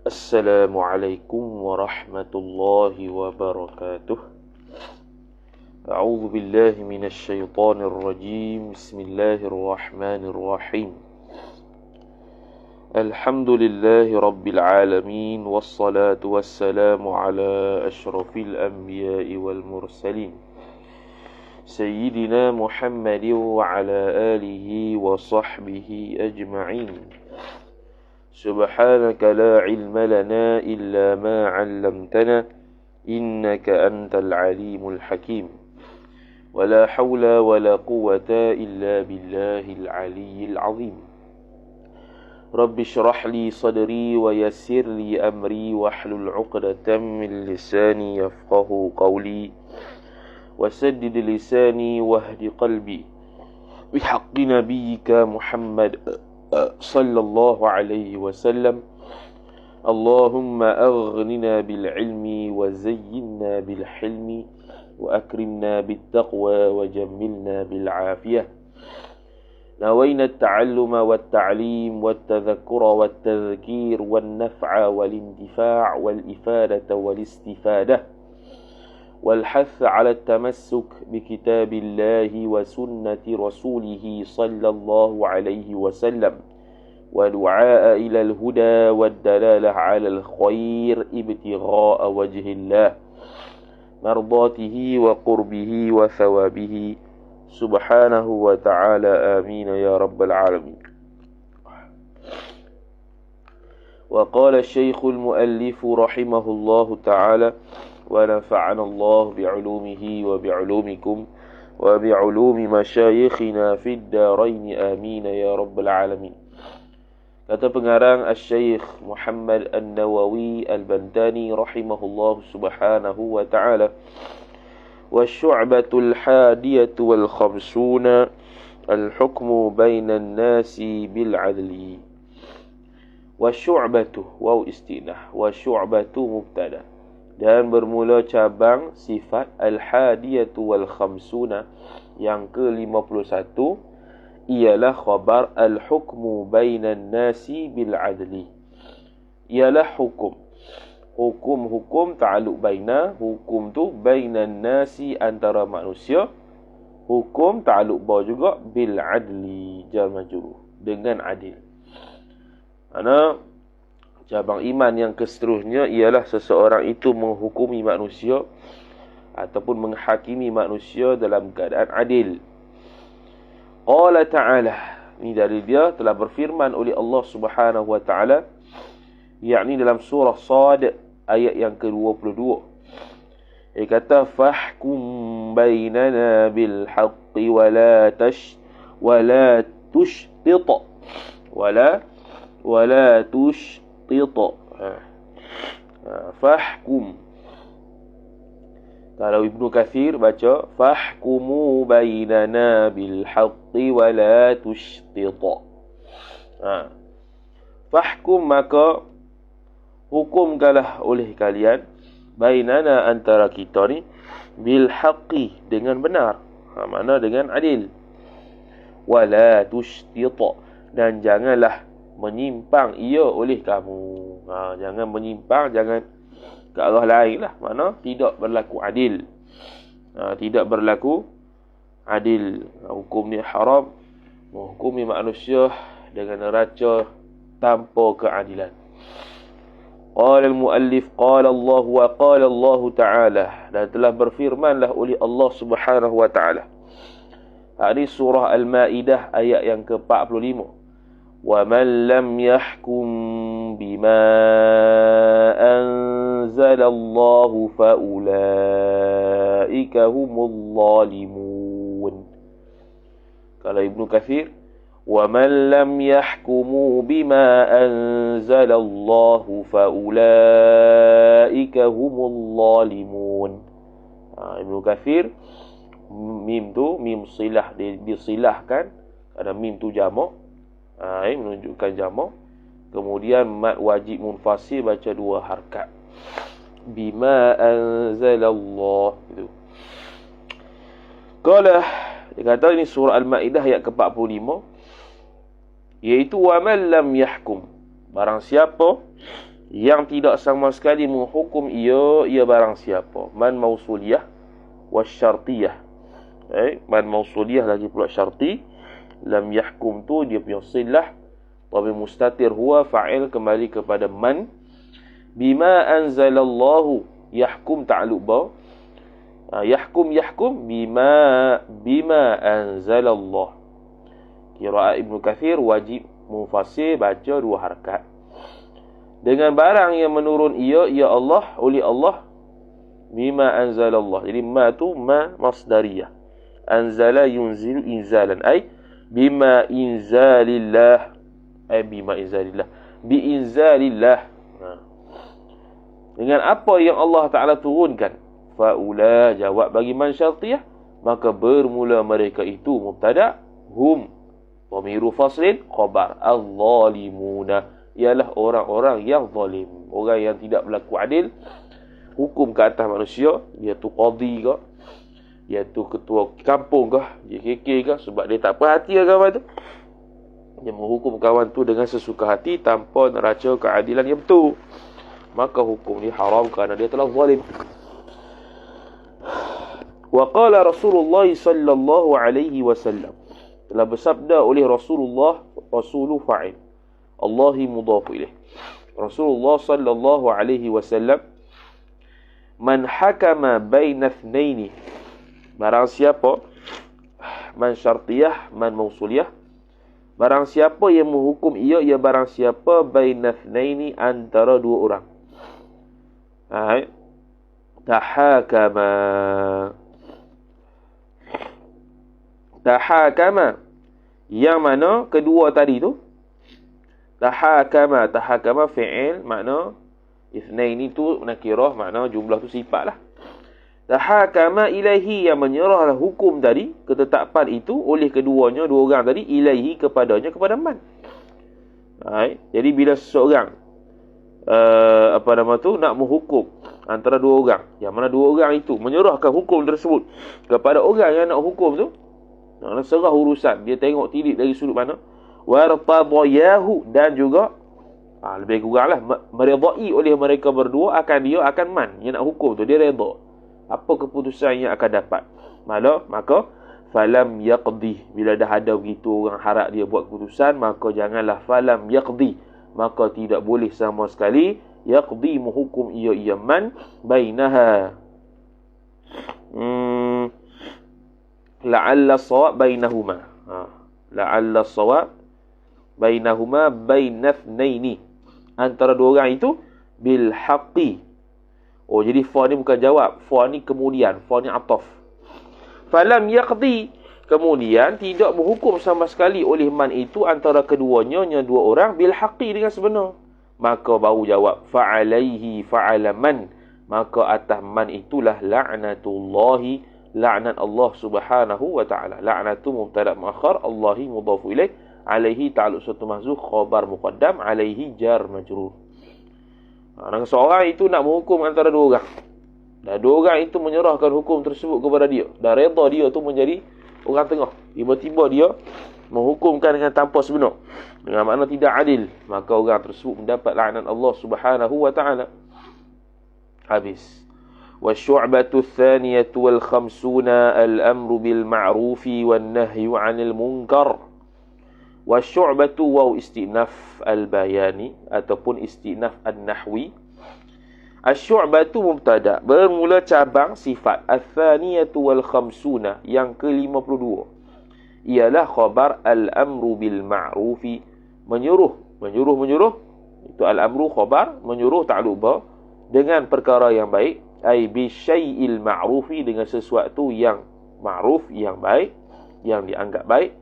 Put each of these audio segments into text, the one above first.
Assalamualaikum warahmatullahi wabarakatuh. A'udzu billahi minasy syaithanir rajim. Bismillahirrahmanirrahim. Alhamdulillahi rabbil alamin wassalatu wassalamu ala asyrafil anbiya'i wal mursalin. Sayyidina Muhammadin wa ala alihi wa sahbihi ajma'in. Subhanaka la ilma lana illa ma 'allamtana innaka antal alimul hakim. Wa la hawla wa la quwwata illa billahil aliyyil azim. Rabbi shrah li sadri wa yassir li amri wahlul 'uqdatam min lisani yafqahu qawli wasaddid lisani wahdi qalbi bihaqqi nabiyyika Muhammad sallallahu alaihi wasallam. Allahumma aghnina bil ilmi wa zayyinna bil hilmi wa akrimna bit taqwa wa jammilna bil afiyah. Nawayna at-ta'alluma wat ta'lim wat tadhakkura wat tadhkir wan naf'a wal intifa' wal ifadata wal istifadah wal hath 'ala at-tamassuk bi kitabillahi wa sunnati rasulih sallallahu alaihi wasallam wa du'a ila al-huda wad dalalah 'ala al-khair ibtigha'a wajhillah mardatihi wa qurbihi wa thawabihi subhanahu wa ta'ala. Amin ya rabbal alamin. Wa qala asy-syaikh al-muallif rahimahullahu ta'ala wa nafa'ana Allah bi'ulumihi wa bi'ulumikum wa bi'ulumi masyayikhina fid darain. Amin ya rabbal alamin. Kata pengarang Asy-Syaikh Muhammad An-Nawawi Al-Bantani rahimahullah subhanahu wa ta'ala, wa syu'batul hadiyatu wal khamsuna al-hukmu bainan nasi bil adli. Wa syu'batu waw istinah, wa syu'batu mubtada, dan bermula cabang sifat al-hadiyatu wal khamsuna yang ke-51 ialah khabar al-hukmu bainan nasi bil adli. Ialah hukum ta'alluq baina, hukum tu bainan nasi antara manusia, hukum ta'alluq ba juga bil adli jar majrur dengan adil. Ana cabang iman yang keseterusnya ialah seseorang itu menghukumi manusia ataupun menghakimi manusia dalam keadaan adil. Qala ta'ala, ini dari dia telah berfirman oleh Allah Subhanahu wa ta'ala, yakni dalam surah Sad ayat yang ke-22. Dia kata fahkum bainana bil haqqi wa la tushtit fahkum. Kalau Ibnu Katsir baca fahkumu bainana bil haqqi wa la tushtita. Fahkum, maka hukumkanlah oleh kalian, bainana antara kita ni, bil haqqi dengan benar, mana dengan adil, wa la tushtita, dan janganlah menyimpang ia oleh kamu. Jangan menyimpang, jangan ke arah lain lah, mana tidak berlaku adil. Tidak berlaku adil. Hukum ni haram, menghukumi manusia dengan neraca tanpa keadilan. Qala al-muallif qala Allah wa qala Allah ta'ala, dan telah berfirmanlah oleh Allah Subhanahu wa ta'ala. Hadis surah Al-Maidah ayat yang ke-45. Wa man lam yahkum bima anzalallahu fa ulaika humul zalimun. Kalau Ibnu Katsir, wa man lam yahkumu bima anzalallahu fa ulaika humul zalimun. Ibnu Katsir, mim tu mim silah, disilahkan kerana mim tu jamak, menunjukkan jamak. Kemudian mad wajib munfasil baca dua harkat. Bima anzalallah itu. Qala Dia kata ini surah Al-Ma'idah ayat ke-45, iaitu wa man lam yahkum, barang siapa yang tidak sama sekali menghukum ia barang siapa. Man mausuliyah wasyartiyah. Man mausuliyah lagi pula syarti. Lam yahkum tu dia punya silah, tapi mustatir huwa fa'il kembali kepada man. Bima anzalallahu, yahkum ta'alluq ba. Yahkum bima anzalallah. Qiraat Ibnu Katsir wajib mufassir baca 2 harakat. Dengan barang yang menurun ia Allah, oleh Allah. Bima anzalallah. Jadi ma tu ma masdariyah. Anzala yunzilu inzalan. Ay bima inzalillah. Bima inzalillah. Bi inzalillah. Dengan apa yang Allah Ta'ala turunkan. Fa'ula, jawab bagi man syartiyah. Maka bermula mereka itu mubtada. Hum. Dhamiru faslin khabar. Al-zalimuna, ialah orang-orang yang zalim, orang yang tidak berlaku adil, hukum ke atas manusia, dia tu qadi ke, dia tu ketua kampung ke, dia KK ke, sebab dia tak perhati kawan tu, dia menghukum kawan tu dengan sesuka hati tanpa neraca keadilan yang betul, maka hukum ni haram kerana dia telah zalim. Wa qala Rasulullah sallallahu alaihi wasallam, telah bersabda oleh Rasulullah, Rasulu fa'il, Allahi mudhafu ilaih, Rasulullah sallallahu alaihi wasallam, man hakama baina ithnaini, barang siapa, man syartiyah, man mausuliyah, barang siapa yang menghukum ia barang siapa, baina ithnaini, antara 2 orang. Tahakama, yang mana kedua tadi tu, tahakama fi'il, makna ithnaini tu nakirah, makna jumlah tu sifat lah. Tahakama ilaihi, yang menyerahlah hukum tadi, ketetapan itu oleh keduanya, 2 orang tadi, ilaihi kepadanya, kepada man. Jadi bila seseorang nak menghukum antara 2 orang, yang mana 2 orang itu menyerahkan hukum tersebut kepada orang yang nak hukum tu, nak serah urusan, dia tengok tilik dari sudut mana, wartadayahu, dan juga lebih kuranglah meredai oleh mereka berdua akan dia, akan man yang nak hukum tu, dia redha apa keputusan yang akan dapat. Maka falam yaqdi, bila dah ada begitu orang harap dia buat keputusan, maka janganlah falam yaqdi, maka tidak boleh sama sekali yaqdi, menghukum ia man bainaha, la'alla as-shawab bainahuma, la'alla as-shawab bainahuma, bainathnaini, antara 2 orang itu, bil haqqi. Oh, jadi fa ni bukan jawab, fa ni kemudian, fa ni ataf. Falam yaqdi, kemudian tidak menghukum sama sekali oleh man itu antara keduanya, 2 orang, bil haqqi, dengan sebenar, maka baru jawab fa'alaihi fa'ala man, maka atas man itulah la'natullahi, laknat Allah subhanahu wa ta'ala. Laknatu mubtada muakhar, Allahi mudhafu ilaih, alaihi ta'alluq suatu mahzuf, khabar muqaddam, alaihi jar majrur. Seorang itu nak menghukum antara 2 orang, dan 2 orang itu menyerahkan hukum tersebut kepada dia, dan redha dia tu menjadi orang tengah, tiba-tiba dia menghukumkan dengan tanpa sebenar, dengan makna tidak adil, maka orang tersebut mendapat laknat Allah subhanahu wa ta'ala. Habis. والشعبة الثانية والخمسون الأمر بالمعروف والنهي عن المنكر. والشعبة واو استئناف البياني ataupun istinaf an-nahwi. Asy-syu'batu mubtada, bermula cabang sifat. Ats-tsaniyatu wal khamsuna, yang ke-52, ialah khabar al-amru bil ma'rufi, menyuruh. Itu al-amru khabar, menyuruh ta'alluq ba, dengan perkara yang baik. Ai bi syai'il ma'rufi, dengan sesuatu yang ma'ruf, yang baik, yang dianggap baik.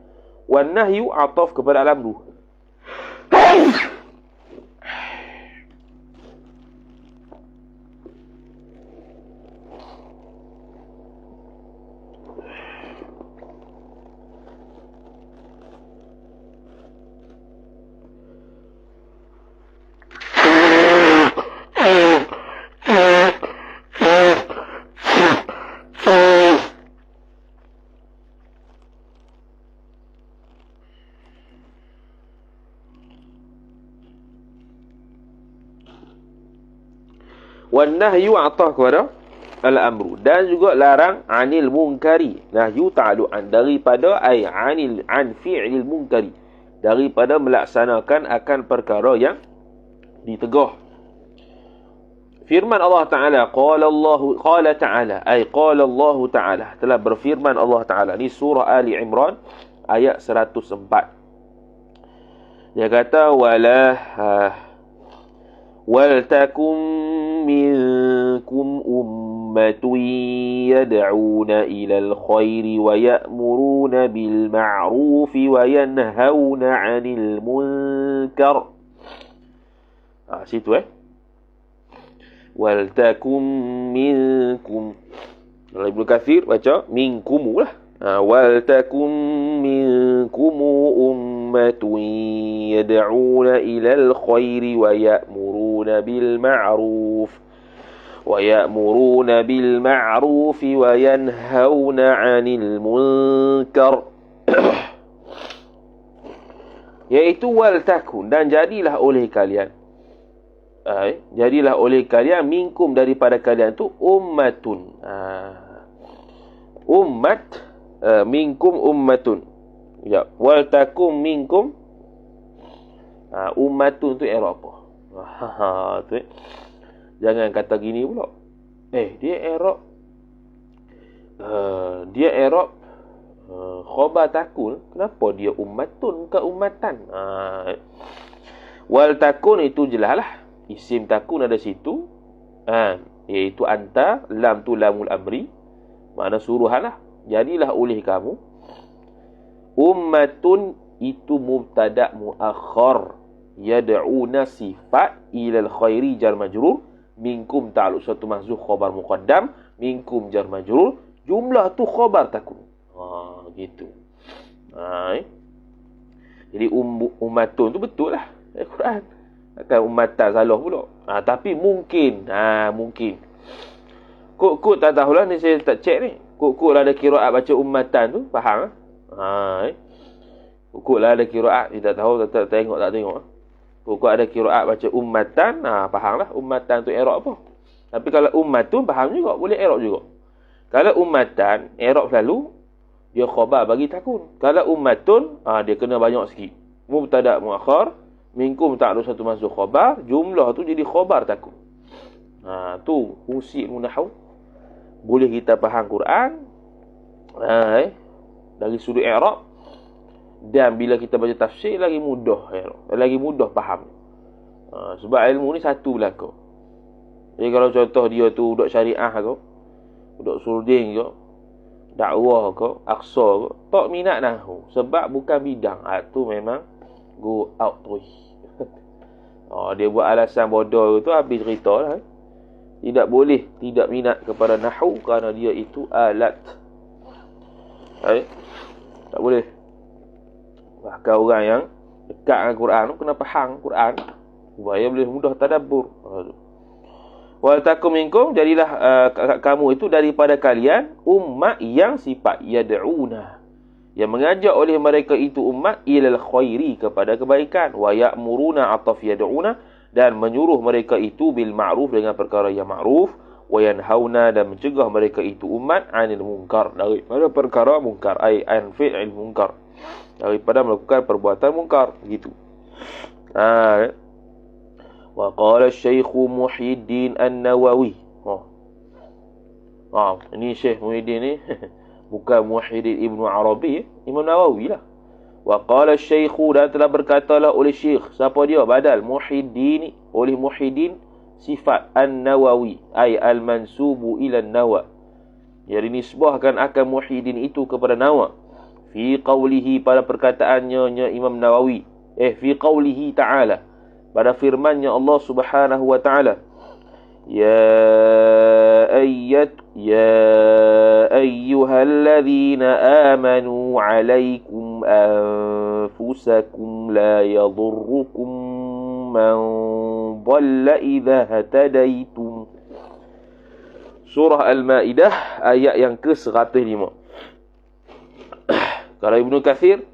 Wan nahyu ataf kepada al-amru. Wan nahyu atah kepada al-amru, dan juga larang anil munkari. Nahyu ta'allu'an daripada ai anil an fi'lil munkari, daripada melaksanakan akan perkara yang ditegah. Firman Allah Ta'ala, qala ta'ala, ay qala Allah Ta'ala, telah berfirman Allah Ta'ala. Ni surah Ali Imran ayat 104. Dia kata waltakum minkum ummatun yad'una ilal khairi wa ya'muruna bil ma'rufi wa yanhauna 'anil munkar. Situ waltakum minkum. Kalau Ibnu Katsir baca minkum lah. Waltakum minkum ummatun yad'una ilal khairi wa ya'muruna bil ma'ruf wa yanhauna 'anil munkar. Iaitu waltakun, dan jadilah oleh kalian, minkum, daripada kalian tu ummatun. Minkum ummatun. Ya, wal takum minkum. Ummatun tu i'rab apa? Tu. Jangan kata gini pula. Dia i'rab khabar takun. Kenapa dia ummatun ke ummatan? Wal takun itu jelaslah. Isim takun ada situ, iaitu anta, lam tu lamul amri, makna suruhan lah. Jadilah oleh kamu. Ummatun itu mubtada' muakhar, yad'una sifat, ilal khairi jar majrur, minkum ta'alluq satu mahzuf khabar muqaddam, minkum jar majrur, jumlah tu khabar takun. Gitu. Jadi ummatun tu betul lah Al-Quran. Kan ummatan salah pula. Tapi mungkin. Mungkin. Kok tak tahulah ni, saya tak cek ni. Kok lah ada kiraat baca ummatan tu. Faham? Kok lah ada kiraat. Dia tak tahu, tak tengok. Kok ada kiraat baca ummatan. Faham lah. Ummatan tu i'rab apa. Tapi kalau ummatun faham juga. Boleh i'rab juga. Kalau ummatan, i'rab selalu dia khabar bagi takun. Kalau ummatun, dia kena banyak sikit. Mubtada' muakhar, minkum ta'alluq satu mahzuf khabar, jumlah tu jadi khabar takun. Tu fungsi ilmu nahwu. Boleh kita faham Quran dari sudut i'rab, dan bila kita baca tafsir lagi mudah faham. Sebab ilmu ni satu belaka. Jadi kalau contoh dia tu budak syariah ke, budak surdin ke, dakwah ke, aqsa ke, tak minat nahwu sebab bukan bidang, tu memang go out terus. Dia buat alasan bodoh tu, habis cerita lah. Tidak boleh tidak minat kepada nahwu kerana dia itu alat. Tak boleh. Bahkan orang yang dekat dengan Quran tu kena faham Quran supaya boleh mudah tadabbur. Wal takum minkum, jadilah kamu itu daripada kalian umat yang sifat yad'una, yang mengajak oleh mereka itu umat ilal khairi, kepada kebaikan, wa ya'muruna ataf yad'una, dan menyuruh mereka itu bil ma'ruf, dengan perkara yang ma'ruf, wa yanhauna, dan mencegah mereka itu umat anil munkar, daripada perkara munkar, ai an fi'il munkar, daripada melakukan perbuatan munkar, gitu. Wa qala Syekh Muhyiddin An-Nawawi. Ini Syekh Muhyiddin ni bukan Muhyiddin Ibnu Arabi, Imam Nawawi lah. Wa qala Syekh, dan telah berkatalah oleh Syekh. Siapa dia? Badal Muhyiddin, oleh Muhyiddin sifat An-Nawawi, ay al-mansubu ila Nawa, yang dinisbahkan akan Muhyiddin itu kepada Nawa. Fi qawlihi, pada perkataannya Imam Nawawi, fi qawlihi ta'ala, pada firmannya Allah Subhanahu wa ta'ala, ya ayyuhalladzina amanu alaikum anfusakum la yadurrukum man dhalla idha hatadaitum. Surah Al-Ma'idah ayat yang ke-105. Kalau Ibnu Katsir,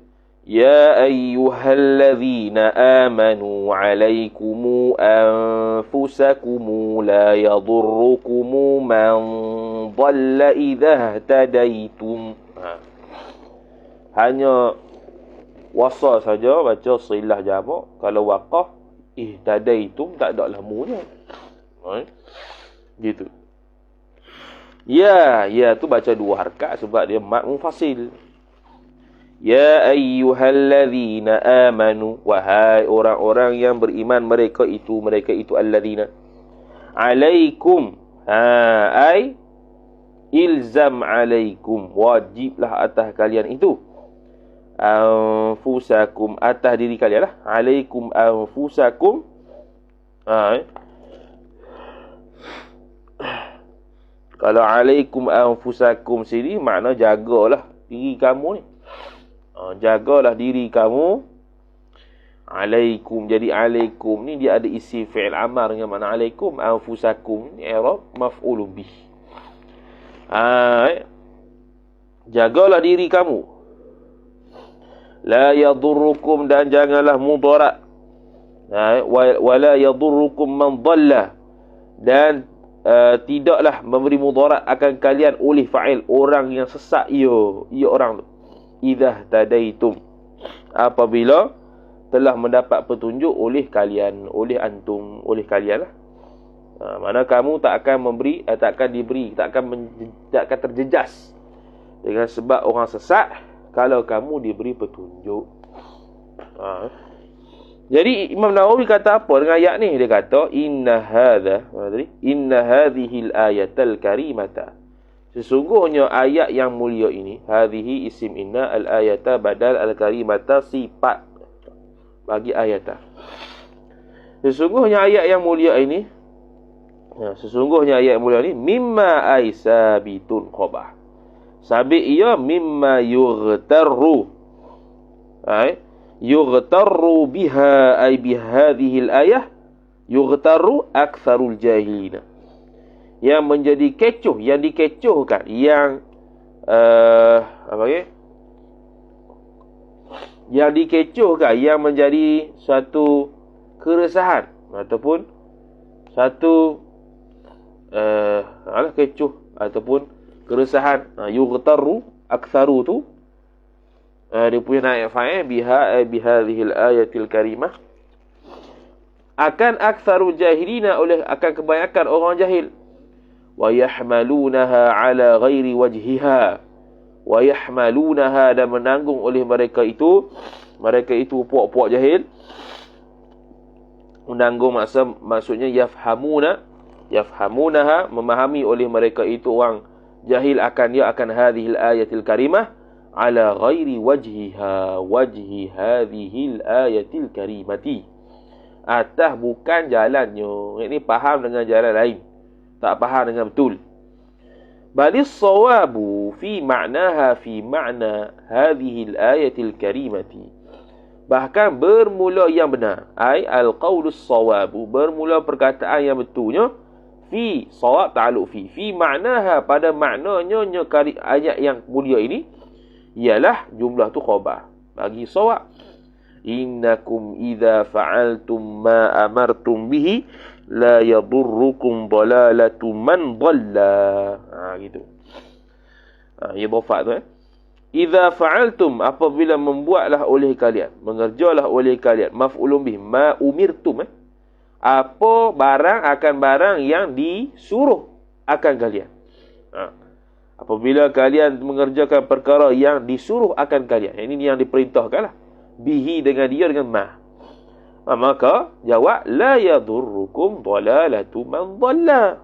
Ya ayyuhalladzina amanu alaikumu anfusakumu la yadurrukumu man dhalla idha tadaitum. Hanya wasal saja baca silah jamak. Kalau waqaf ihtadaitum tak ada lamunya. Gitu. Ya tu baca 2 harakat sebab dia mad munfasil. Ya ayyuhalladzina amanu, wahai orang-orang yang beriman, mereka itu alladzina. Alaikum, ai ilzam alaikum, wajiblah atas kalian itu. Anfusakum, atas diri kalian lah. Alaikum anfusakum. Kalau alaikum anfusakum sini makna jagalah diri kamu ni. Jagalah diri kamu. Alaikum, jadi alaikum ni dia ada isi fi'il amar dengan makna alaikum. Anfusakum ni i'rab maf'ulun bih. Jagalah diri kamu. La yadurrukum, dan janganlah mudarat. Wala yadurrukum man dhalla, dan tidaklah memberi mudarat akan kalian oleh fa'il, orang yang sesat ia orang tu. Idza tadaitum, apabila telah mendapat petunjuk oleh kalian, oleh antum, oleh kalian lah. Mana kamu tak akan memberi, tak akan terjejas dengan sebab orang sesat kalau kamu diberi petunjuk. Jadi Imam Nawawi kata apa dengan ayat ni? Dia kata inna hadhil ayatal karimata, sesungguhnya ayat yang mulia ini, hadhihi isim inna, al-ayata badal al-karimata sifat bagi ayata. Sesungguhnya ayat yang mulia ini, mimma aisabitun khabah, sabit ia mimma yughtarru, yughtarru biha, ay bihadhihi al-ayah, yughtarru aktsarul jahilina, yang menjadi kecoh, yang dikecohkan, yang yang dikecohkan, yang menjadi satu keresahan ataupun satu kecoh ataupun keresahan. Yughtarru, aktsaru tu dia punya naib fa'il bihadhil ayatil karimah, akan aktsarul jahilina, oleh akan kebanyakan orang jahil. Wa yahmalunaha ala ghairi wajhiha, wa yahmalunaha, dan menanggung oleh mereka itu puak-puak jahil. Menanggung maksudnya yafhamunaha, memahami oleh mereka itu orang jahil akan hadhil ayatil karimah ala ghairi wajhiha, wajhi hadhil ayatil karimati, atas bukan jalannya. Ini faham dengan jalan lain, tak faham dengan betul. Balis sawabu fi ma'naha, fi ma'na hadhihi al-ayatil karimati, bahkan bermula yang benar, ai al-qaulus sawabu, bermula perkataan yang betulnya, fi sawab ta'alluq fi ma'naha, pada maknanya ayat yang mulia ini, ialah jumlah tu khabar bagi sawab. Innakum idza fa'altum ma amartum bihi la yadurrukum dalalatu man dhalla. Gitu. Idhafat tu idza fa'altum, apabila membuatlah oleh kalian, mengerjalah oleh kalian, maf'ulun bih, ma umirtum, apa barang akan barang yang disuruh akan kalian. Apabila kalian mengerjakan perkara yang disuruh akan kalian, ini yang diperintahkan lah, bihi dengan dia, dengan ma, maka jawab la yadurrukum dalalatu man dhalla.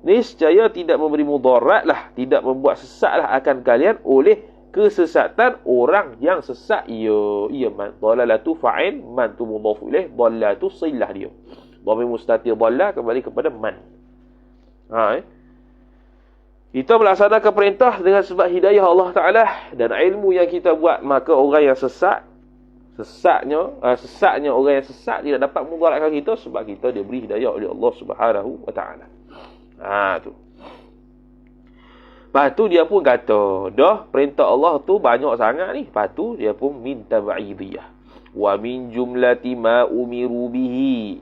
Niscaya tidak memberi mudarat lah, tidak membuat sesat lah akan kalian oleh kesesatan orang yang sesat. Ia man, dalalatu fa'il, man tu mudhafu ilaih, dhallatu silah dia, dhamir mustatir dhalla kembali kepada man. Kita melaksanakan perintah dengan sebab hidayah Allah Ta'ala dan ilmu yang kita buat, maka orang yang sesatnya orang yang sesat tidak dapat mudaratkan kita sebab kita diberi hidayah oleh Allah Subhanahu wa Ta'ala. Tu. Lepas tu dia pun kata, dah perintah Allah tu banyak sangat ni. Lepas tu dia pun minta ba'idiyah. Wa min jumlati ma umiru bihi.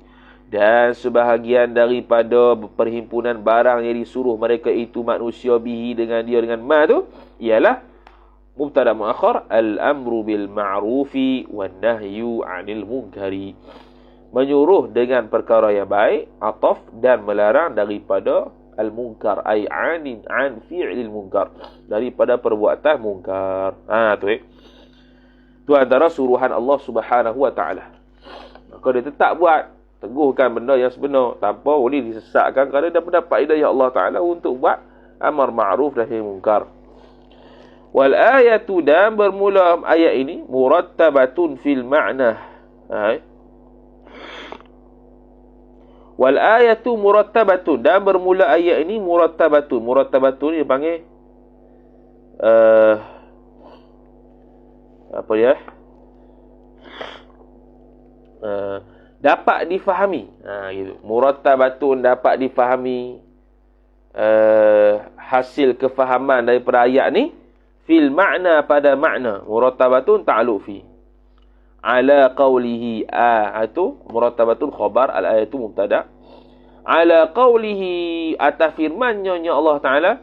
Dan sebahagian daripada perhimpunan barang yang disuruh mereka itu manusia bihi dengan dia dengan ma tu, ialah mubtada muakhar al-amru bil ma'rufi wan nahyu 'anil munkari. Menyuruh dengan perkara yang baik, ataf, dan melarang daripada al-munkar, ay an fi'lil munkar, daripada perbuatan munkar. Tu antara suruhan Allah Subhanahu wa taala. Maka dia tetap buat, teguhkan benda yang sebenar tanpa boleh disesatkan, kerana dia mendapat hidayah Allah taala untuk buat amar ma'ruf nahi munkar. Wal ayatu, dan bermula ayat ini murattabatun fil ma'na. Wal ayatu murattabatun, dan bermula ayat ini murattabatun. Murattabatun dia panggil apa dia? Dapat difahami. Gitu. Murattabatun, dapat difahami. Hasil kefahaman daripada ayat ni fil makna, pada makna. Murattabatun ta'alluq fi ala qawlihi, itu murattabatun khabar, al-ayatu mubtada. Ala qawlihi, atas firmannya Allah Ta'ala,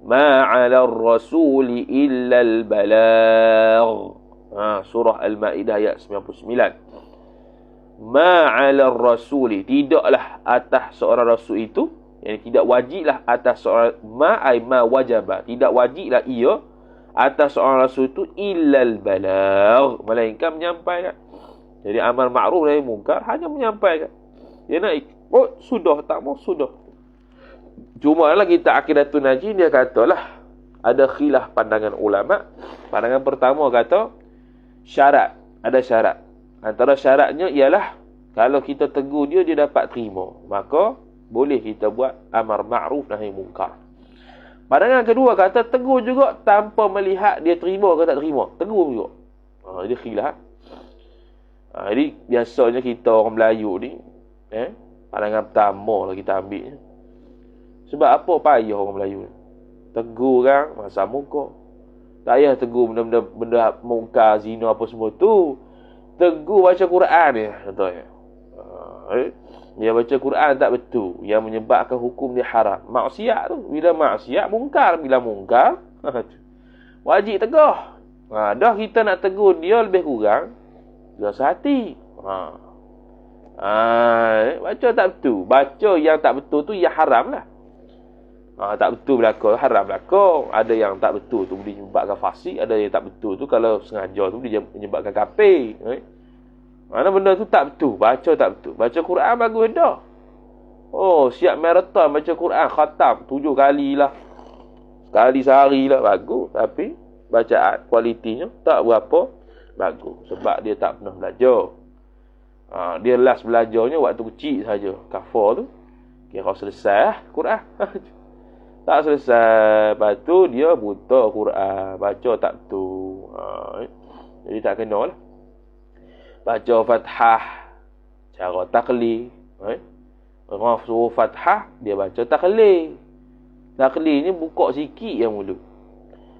ma 'ala ar-rasuli illa al-balagh. Surah Al-Maidah ayat 99. Ma 'ala ar-rasuli, tidaklah atas seorang rasul itu, yang tidak wajiblah atas seorang, ma ay ma wajaba, tidak wajiblah ia atas seorang rasul itu illal balagh, melainkan menyampaikan. Jadi amal ma'ruf nahi munkar hanya menyampaikan. Dia nak sudah, tak mau sudah. Cuma lah kita Aqidatun Najin, dia katalah ada khilaf pandangan ulama. Pandangan pertama kata syarat, ada syarat. Antara syaratnya ialah kalau kita tegur dia, dia dapat terima, maka boleh kita buat amar ma'ruf nahi munkar. Pandangan kedua kata tegur juga tanpa melihat dia terima ke tak terima. Tegur juga. Dia khilaf. Jadi biasanya kita orang Melayu ni, pandangan pertama lah kita ambil. Sebab apa payah orang Melayu ni? Tegur kan masa muka. Tak payah tegur benda munkar, zina apa semua tu. Tegur baca Quran dia, contohnya. Dia baca Quran tak betul, yang menyebabkan hukum dia haram. Maksiat tu, bila maksiat mungkar, bila mungkar wajib tegur. Dah kita nak tegur dia lebih kurang biasa hati. Baca tak betul, baca yang tak betul tu yang haram lah. Tak betul belaka, haram belaka. Ada yang tak betul tu boleh menyebabkan fasik, ada yang tak betul tu kalau sengaja tu boleh menyebabkan kafir. Mana benda tu tak betul, baca tak betul. Baca Quran bagus dah. Siap maraton baca Quran, khatam 7 kali lah. Sekali sehari lah, bagus. Tapi bacaan kualitinya tak berapa bagus. Sebab dia tak pernah belajar. Dia last belajarnya waktu kecil saja. Kafar tu kira selesai Quran. Tak selesai. Lepas tu dia buta Quran, baca tak betul. Jadi tak kena lah. Baca Fathah cara taklid. Orang suruh Fathah, dia baca taklid. Taklid ni buka sikit yang mulut.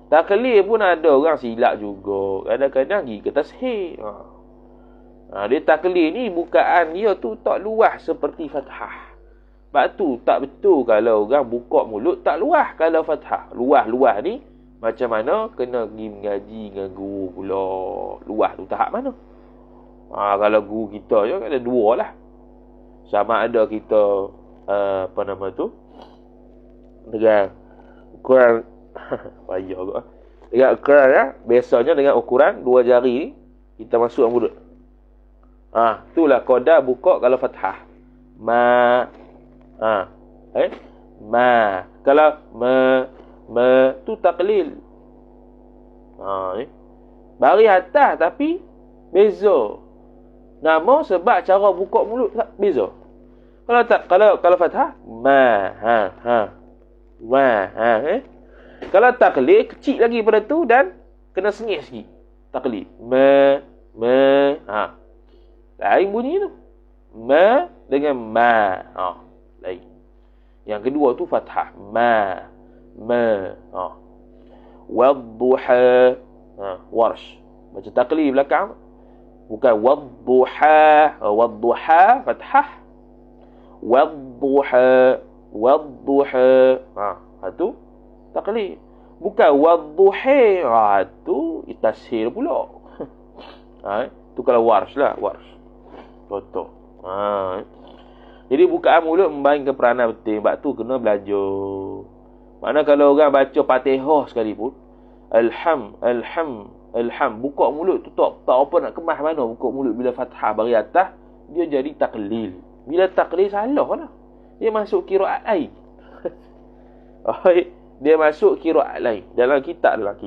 Taklid pun ada orang silap juga. Kadang-kadang pergi ke tashih. Dia taklid ni bukaan dia tu tak luas seperti Fathah. Sebab tu tak betul kalau orang buka mulut tak luas kalau Fathah. Luas-luas ni macam mana kena pergi mengaji dengan guru pula. Luas tu tahap mana? Kalau guru kita je ada dua lah. Sama ada kita apa nama tu, dengan ukuran payah kot. Dengan ukuran biasanya dengan ukuran 2 jari kita masuk mulut. Itulah qada buka kalau Fathah. Ma. Ma. Kalau ma tu taklil. Bari atas tapi beza. Nama sebab cara buka mulut beza. Kalau tak, kalau Fathah ma Kalau taklid kecil lagi pada tu dan kena sengit sikit. Taklid ma lain bunyi tu. Ma dengan ma. Lain. Yang kedua tu Fathah ma. ma. Wadduha. Warsh. Baca taqlid belakang. Bukan wadduha. Wadduha fathah. Wadduha. Wadduha. Itu taqlid. Bukan wadduha. Itu tashil pula. Itu kalau warsh lah, warsh. Contoh. Jadi bukaan mulut membayangkan peranan betul. Sebab tu kena belajar. Mana kalau orang baca Fatihah sekalipun, alham, buka mulut tu tak apa nak kemas mana buka mulut bila fathah bagi atas, dia jadi taklil. Bila taklil salah lah. Dia masuk qiraat lain. Dia masuk qiraat lain. Dalam kitab dah.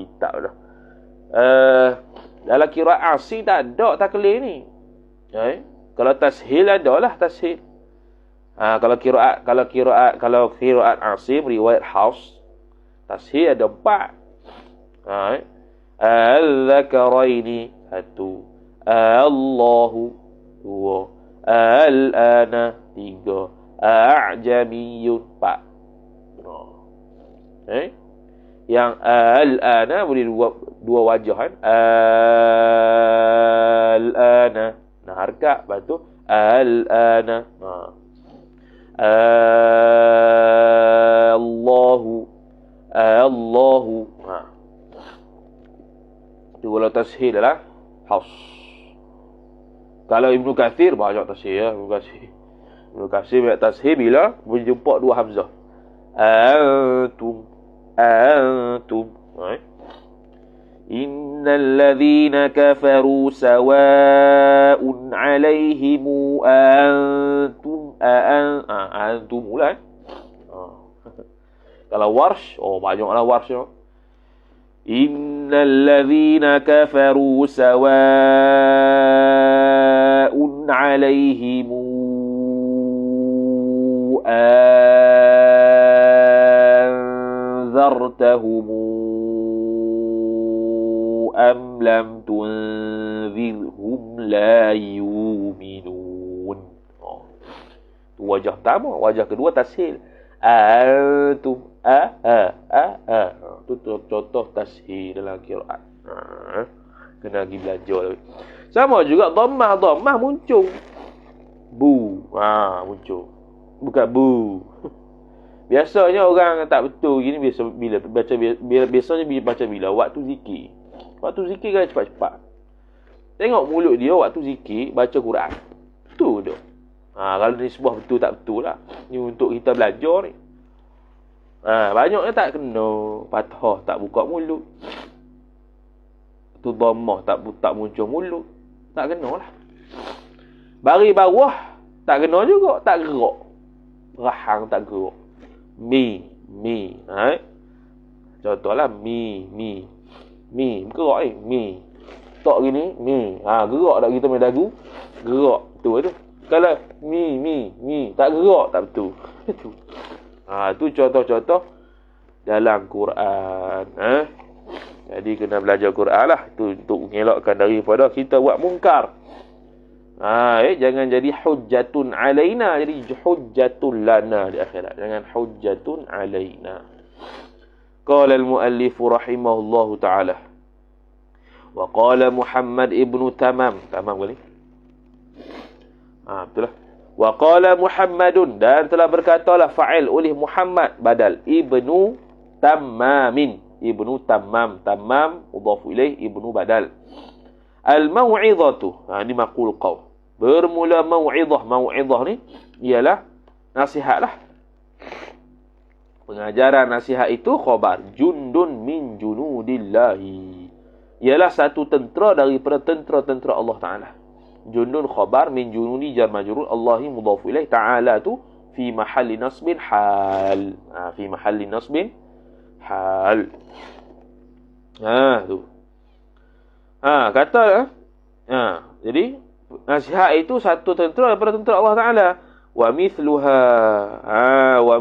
Dalam qiraat asli tak ada taklil ni. Kalau tashil adalah tashil. Kalau qiraat Asim riwayat Hafs, tashil ada 4. Al-Zakaraini 1, Allahu 2, Al-Ana 3, A'jamiyun 4. Yang Al-Ana boleh dua wajah kan. Al-Ana. Nah, harkat lepas tu Al-Ana. Allahu. Itu kalau tashil adalah Hafs. Kalau Ibnu Katsir banyak tashil ya. Ibnu Katsir banyak tashil bila menjumpa dua hamzah. Antum. Innal ladzina kafaru sawa'un 'alaihim antum mulai. Kalau warsh, banyaklah warsh. Innal ladzina kafaru sawa'un 'alaihim anzartahum am lam tunzirhum la yu'minun. Tu wajah pertama. Wajah kedua tashil. Antum tu contoh tashil dalam qiraat. Kena pergi belajar. Sama juga dhammah muncul. Bu. Muncul. Bukan bu. Biasanya orang tak betul gini bila baca biasanya baca bila waktu zikir. Waktu zikir kan cepat-cepat. Tengok mulut dia waktu zikir baca Quran. Tu dia. Kalau ni sebuah betul tak betul lah. Ni untuk kita belajar ni. Banyaknya tak kena. Fathah tak buka mulut. Tu dhammah tak muncul mulut. Tak kena lah. Bari bawah tak kena juga. Tak gerak. Rahang tak gerak. Mi. Contohlah mi. Gerak mi. Tak gini, mi. Gerak tak kita main dagu. Gerak. Tu. Kalau mi. Tak gerak, tak betul. Itu. Tu contoh-contoh dalam Quran. Jadi kena belajar Quran lah. Itu untuk mengelakkan daripada kita buat mungkar. Jangan jadi hujjatun alaina. Jadi hujjatun lana di akhirat. Jangan hujjatun alaina. Qala al-muallif rahimahullahu ta'ala. Wa qala Muhammad ibnu Tamam. Tamam kali. Betul lah. Wa qala Muhammadun. Dan telah berkatalah fa'il oleh Muhammad. Badal. Ibnu Tammamin. Ibnu Tammam. Tammam. Udhafu ilaih. Ibnu badal. Al-maw'idhatu. Ini maqul qawl. Bermula maw'idhah. Maw'idhah ni ialah nasihat lah. Pengajaran nasihat itu khabar. Jundun min junudillahi. Ialah satu tentera daripada tentera-tentera Allah Ta'ala. Jundun khabar min junudi jar majrur Allahi mudhafu ilaih. Ta'ala tu fi mahalli nasbin hal. Fi mahalli nasbin hal. Tu. Kata jadi nasihat itu satu tentera daripada tentera Allah Ta'ala. Wa mithluha wa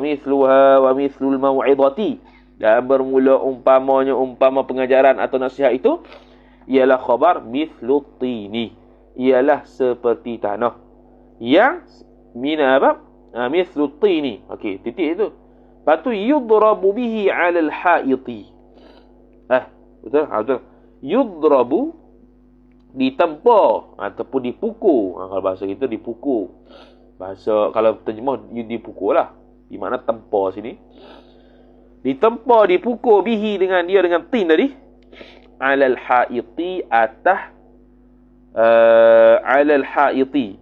mithlul maw'idhati. Dan bermula umpama pengajaran atau nasihat itu ialah khabar mithlut tini. Ialah seperti tanah. Yang mina apa? Mithlut tini. Okey, titik itu. Lepas tu yudrabu bihi 'alal haiti. Betul? Betul. Yudrabu, ditempa ataupun dipukul. Kalau bahasa kita dipukul. Bahasa kalau terjemah dipukul lah. Di mana tempa sini. Ditempa, dipukul bihi dengan dia dengan tin tadi. 'Alal haiti, atas 'alal haiti,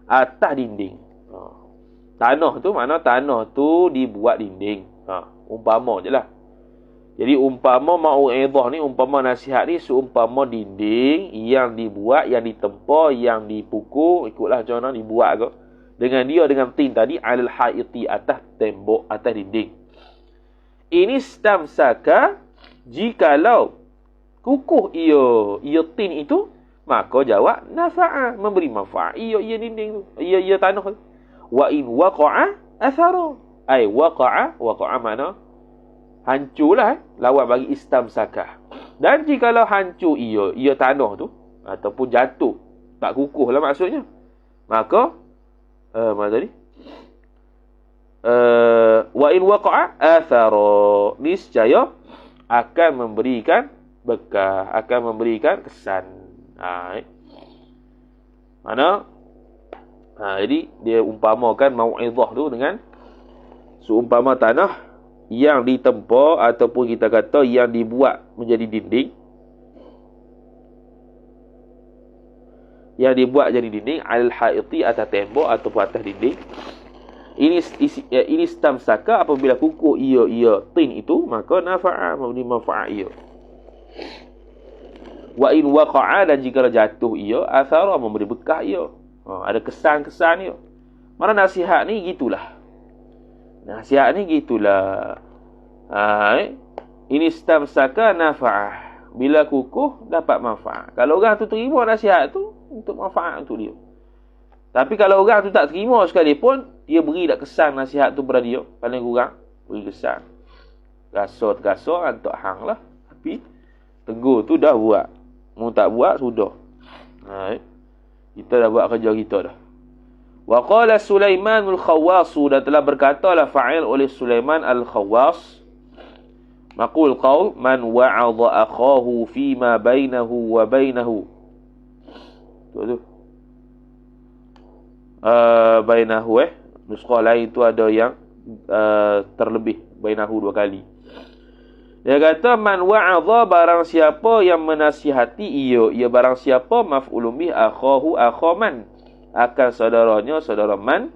atas dinding. Tanah tu mana tanah tu dibuat dinding. Umpama je lah. Jadi umpama mau'izah ni, umpama nasihat ni seumpama dinding yang dibuat, yang ditempa, yang dipukul, ikutlah macam mana dibuat ke. Dengan dia dengan tin tadi, 'alal haiti, atas tembok, atas dinding. Ini stamsaka, jikalau kukuh ia tin itu, maka jawab nafa'a, memberi manfaat. Ia dinding tu, ia tanah tu. Wa in waqa'a athara, ai waqa'a mana hancurlah, lawan bagi istamsakah. Dan jikalau hancur ia tanah tu ataupun jatuh, tak kukuh lah maksudnya, maka mana tadi, wa in waqa'a athara, niscaya akan memberikan bekas, akan memberikan kesan. Mana jadi dia umpamakan mau'izah tu dengan seumpama tanah yang ditempa ataupun kita kata yang dibuat menjadi dinding. Yang dibuat jadi dinding, 'alal haiti, atas tembok ataupun atas dinding. Ini stamsaka, apabila kukuh ia tin itu, maka nafa'a, memberi manfaat ia. Wa in waqa'a, dan jika jatuh ia, athara, memberi bekas ia. Ada kesan-kesan dia. Mana nasihat ni gitulah. Nasihat ni gitulah. Ini stamsaka nafa'ah. Bila kukuh, dapat manfaat. Kalau orang tu terima nasihat tu, untuk manfaat untuk dia. Tapi kalau orang tu tak terima sekalipun, dia beri tak kesan nasihat tu pada dia. Paling kurang, beri kesan. Gasor untuk hang lah. Tapi, tegur tu dah buat. Mau tak buat, sudah. Kita dah buat kerja kita dah. Wa qala Sulaiman al-Khawwas, dan telah berkatalah fa'il oleh Sulaiman al-Khawwas. Maqul qaul man wa'adha akhahu fima bainahu wa bainahu. Tu. Bainahu nuskah lain tu ada yang terlebih bainahu 2 kali. Dia kata man wa'adha, barang siapa yang menasihati ia barang siapa maf'ulun bih akhahu akhaman, akan saudaranya saudara man.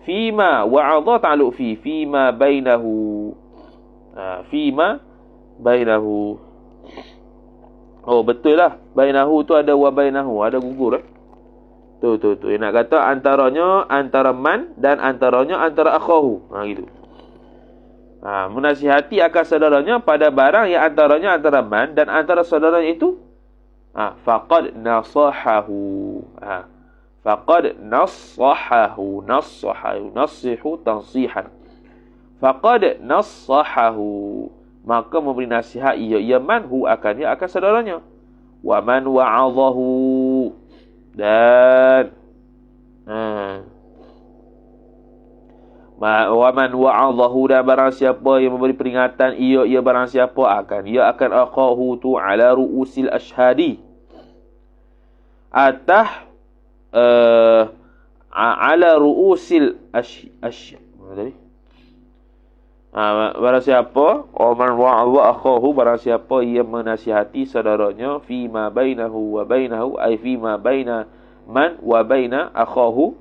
Fima wa'adha ta'alluq fima bainahu. Fima bainahu. Betul lah, bainahu tu ada wa bainahu, ada gugur tu. Nak kata antaranya antara man dan antaranya antara akhahu. Gitu. Menasihati akan saudaranya pada barang yang antaranya antara man dan antara saudaranya itu faqad nasahahu. Faqad nasahahu, nasihu tansihan. Faqad nasahahu, maka memberi nasihat ia man hu, akan dia akan saudaranya. Wa man wa'adhahu, dan wa man wa'adhahu, dan barang siapa yang memberi peringatan ia barang siapa akan akhahu tu ala ru'usil ashhadi, atas ala ru'usil barang siapa man wa'adha akhahu, barang siapa ia menasihati saudaranya fima bainahu wa bainahu, ay fima baina man wa baina akhahu,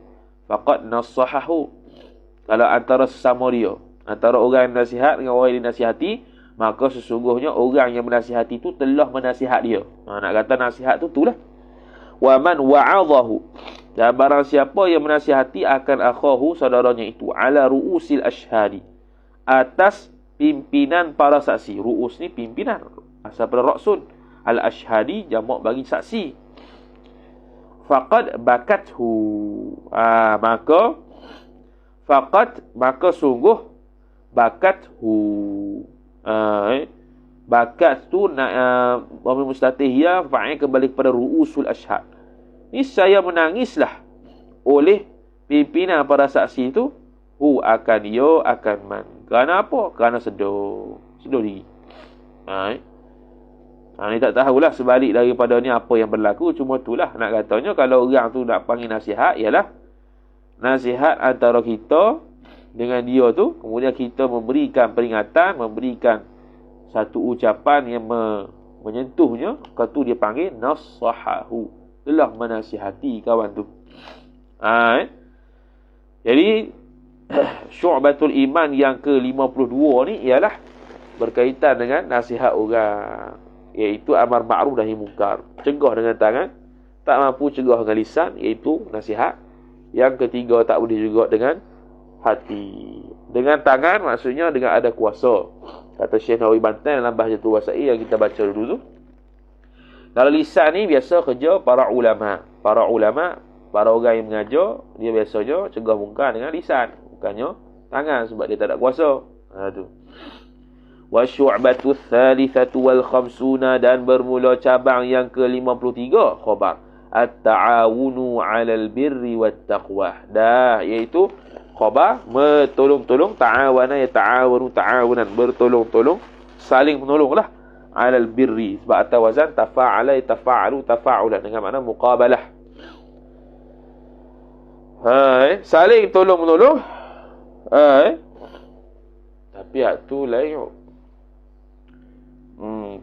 faqad nasahahu. Kalau antara sesama dia, antara orang yang nasihat dengan orang yang dinasihati, maka sesungguhnya orang yang menasihati itu telah menasihat dia. Nak kata nasihat tu itulah. Wa man wa'adhahu, dan barang siapa yang menasihati akan akhahu, saudaranya itu, ala ru'usil ashhadi, atas pimpinan para saksi. Ru'us ni pimpinan, asal pada ra'sun. Al-ashhadi jamak bagi saksi. Faqad bakathu, maka sungguh bakathu. Bakat tu wamil mustatihiyah fa'il kembali kepada ru'usul ashhad. Ini saya menangislah oleh pimpinan para saksi itu akan dia akan man. Kerana apa? Kerana sedar diri. Ni tak tahulah sebalik daripada ni apa yang berlaku. Cuma itulah nak katanya, kalau orang tu nak panggil nasihat, ialah nasihat antara kita dengan dia tu, kemudian kita memberikan peringatan, memberikan satu ucapan yang menyentuhnya, kalau tu dia panggil nasahahu, telah menasihati kawan tu. Jadi syu'batul iman yang ke-52 ni ialah berkaitan dengan nasihat orang, iaitu amar ma'ruf nahi munkar, cegah dengan tangan, tak mampu cegah dengan lisan, iaitu nasihat. Yang ketiga, tak boleh juga dengan hati. Dengan tangan maksudnya dengan ada kuasa. Kata Syekh Nawawi Bantan dalam Bahjatul Wasa'i yang kita baca dulu tu. Kalau lisan ni biasa kerja para ulama. Para ulama, para orang yang mengajar, dia biasanya cegah mungkar dengan lisan, bukannya tangan, sebab dia tak ada kuasa. Tu. Wa syu'batu tsalitsatu wal khamsuna, dan bermula cabang yang ke-53 khabar at-ta'awunu 'alal birri wat taqwa. Iaitu khabar bertolong-tolong, ta'awana ya ta'awunu ta'awunan, bertolong-tolong, saling menolonglah, 'alal birri, sebab atas wazan tafa'ala tafa'alu tafa'ulan, dengan makna muqabalah. Saling tolong-menolong. Tapi tu lain.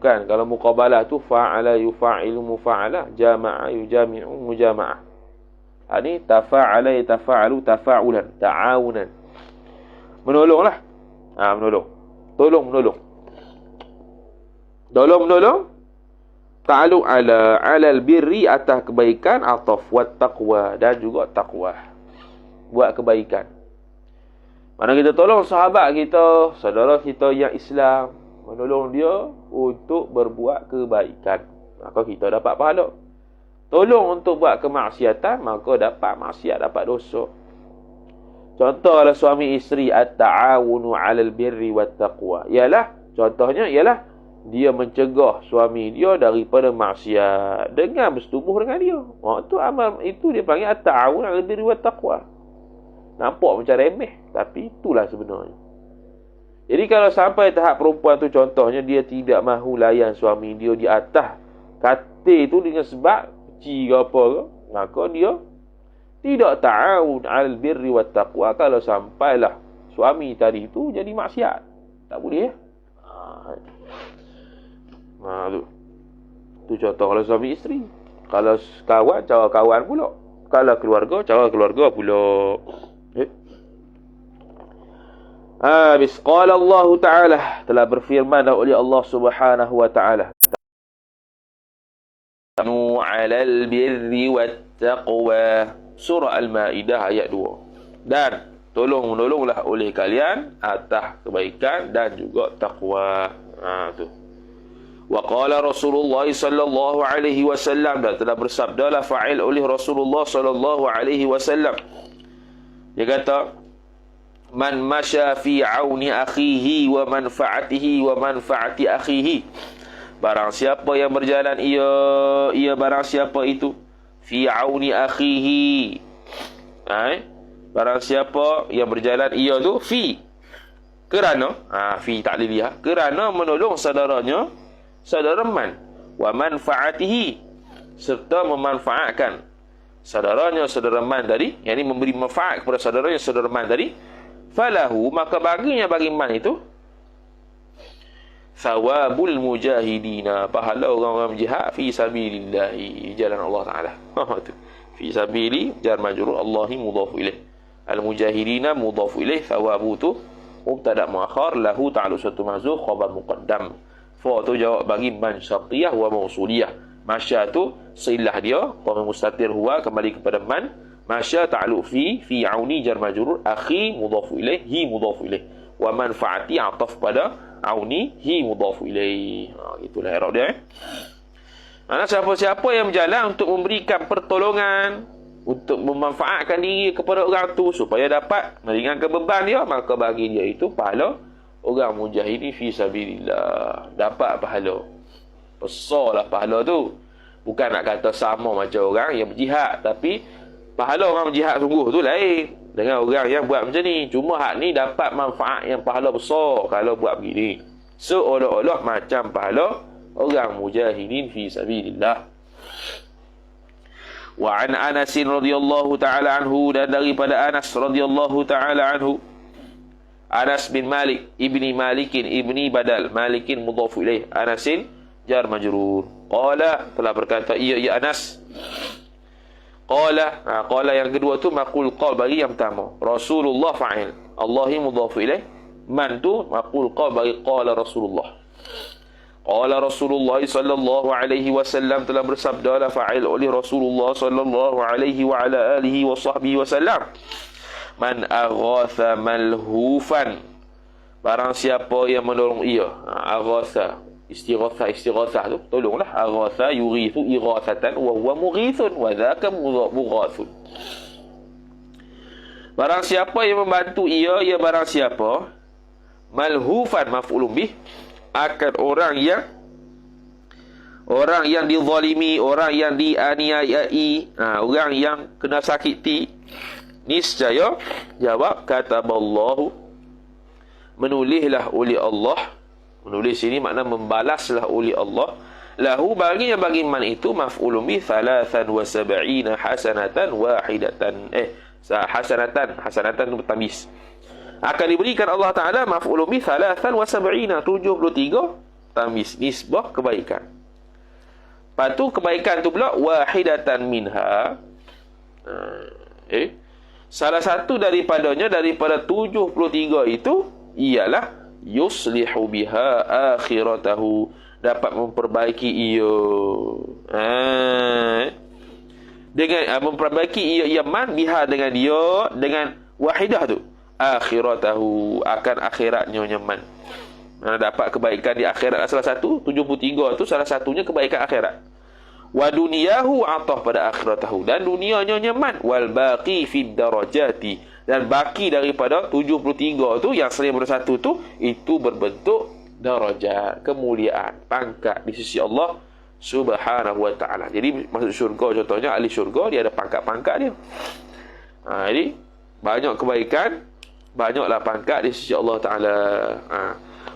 Kan kalau muqabalah tu fa'ala yufa'ilu mufa'alah, jama'a yujami'u mujama'ah. Ini tafa'ala yatafa'alu tafa'ulan, ta'awunan. Menolonglah. Menolong. Tolong-menolong. Tolong-menolong. Ta'aluk alal birri, atas kebaikan, ataf wat taqwa, dan juga taqwa. Buat kebaikan. Mana kita tolong sahabat kita, saudara kita yang Islam, menolong dia untuk berbuat kebaikan, maka kita dapat pahala. Tolong untuk buat kemaksiatan, maka dapat maksiat, dapat dosa. Contoh kalau suami isteri, at-ta'awunu 'alal birri wat taqwa, contohnya ialah dia mencegah suami dia daripada maksiat dengan bersetubuh dengan dia. Itu dia panggil at-ta'awun 'alal birri wat taqwa. Nampak macam remeh, tapi itulah sebenarnya. Jadi kalau sampai tahap perempuan tu, contohnya dia tidak mahu layan suami dia di atas katil tu dengan sebab kecil ke apa ke, maka dia tidak ta'awun 'alal birri wat taqwa. Kalau sampailah suami tadi tu jadi maksiat, tak boleh ya. Tu contoh kalau suami isteri. Kalau kawan, cara kawan pula. Kalau keluarga, cara keluarga pula. Habis. Qala Allah Ta'ala, telah berfirman oleh Allah Subhanahu wa Ta'ala, ta'awunu 'alal birri wat taqwa. Surah Al-Maidah ayat 2. Dan tolong-menolonglah oleh kalian atas kebaikan dan juga taqwa. Tu. Wa qala Rasulullah sallallahu alaihi wasallam, dan telah bersabdalah fa'il oleh Rasulullah sallallahu alaihi wasallam. Dia kata, man masya fi auni akhihi wa manfaatihi wa manfaati akhihi. Barang siapa yang berjalan ia barang siapa itu fi auni akhihi. Barang siapa yang berjalan ia tu fi, kerana fi takliliyah, kerana menolong saudaranya, saudara man, wa manfaatihi, serta memanfaatkan saudaranya saudara man tadi, yakni memberi manfaat kepada saudaranya saudara man tadi, falahu, maka baginya bagi man itu thawabul mujahidina, pahala orang-orang jihad fi sabilillah, jalan Allah Taala. Fi sabili jar majrur, Allahi mudhaf ilaih, al mujahidina mudhaf ilaih, thawabu tu mubtada muakhar, lahu ta'alu satu mahzuf, khabar muqaddam. Fa tu jawab bagi man syartiyah wa mausuliyah. Masya tu silah dia, dhamir mustatir huwa kembali kepada man. Masya ta'alu fi auni jar majrur, akhi mudhaf ilaih, hi mudhaf ilaih, wa manfaati ataf pada auni, hi mudhaf ilaih. Itulah i'rab dia. Siapa-siapa yang berjalan untuk memberikan pertolongan, untuk memanfaatkan diri kepada orang tu supaya dapat meringankan beban dia, maka bagi dia itu pahala orang mujahidi fi sabilillah, dapat pahala. Besarlah pahala tu. Bukan nak kata sama macam orang yang berjihad, tapi pahala orang jihad sungguh tu lain dengan orang yang buat macam ni. Cuma hak ni dapat manfaat yang pahala besar kalau buat begini. Seolah-olah macam pahala orang mujahidin fi sabilillah. Wa an Anas radhiyallahu taala anhu, dan daripada Anas radhiyallahu taala anhu, Anas bin Malik ibni Malikin ibni Badal, Malikin mudhaf ilaih, Anasin jar majrur. Qala, telah berkata ia Anas. Qala yang kedua tu maqul qaul bagi yang pertama. Rasulullah fa'il, Allahi mudhaf ilaih, man tu maqul qaul bagi qala Rasulullah. Qala Rasulullah sallallahu alaihi wasallam, telah bersabda la fa'il oleh Rasulullah sallallahu alaihi wa ala alihi wa sahbihi wasallam. Man aghatha malhufan, barang siapa yang menolong ia. Aghatha, istighathah tu tolonglah. Aghatha yughithu ighathatan wa huwa mughithun wa dhaka mughathun. Barang siapa yang membantu ia barang siapa. Malhufan maf'ulun bih, akan orang yang dizalimi, orang yang dianiayai, orang yang kena sakiti. Niscaya, jawab, kataballahu, menulislah oleh Allah. Menulis ini makna membalaslah oleh Allah. Lahu, bagi man itu, maf'ulun bi 73 hasanatan wahidatan. Hasanatan itu bertamis. Akan diberikan Allah Ta'ala maf'ulun bi 73 tamis, nisbah kebaikan. Lepas tu kebaikan tu pula wahidatan minha, salah satu daripadanya, daripada 73 itu ialah yuslihu biha akhiratahu, dapat memperbaiki ia dengan memperbaiki ia man biha, dengan dia, dengan wahidah tu, akhiratahu, akan akhiratnya nyaman. Dapat kebaikan di akhirat. Salah satu 73 tu salah satunya kebaikan akhirat. Wa duniyahu atah pada akhiratahu, dan dunianya nyaman. Wal baqi fid darajati, dan baki daripada 73 tu yang selain daripada satu tu, itu berbentuk darajat, kemuliaan, pangkat di sisi Allah Subhanahu wa ta'ala. Jadi masuk syurga, contohnya ahli syurga, dia ada pangkat-pangkat dia. Jadi banyak kebaikan, banyaklah pangkat di sisi Allah Ta'ala.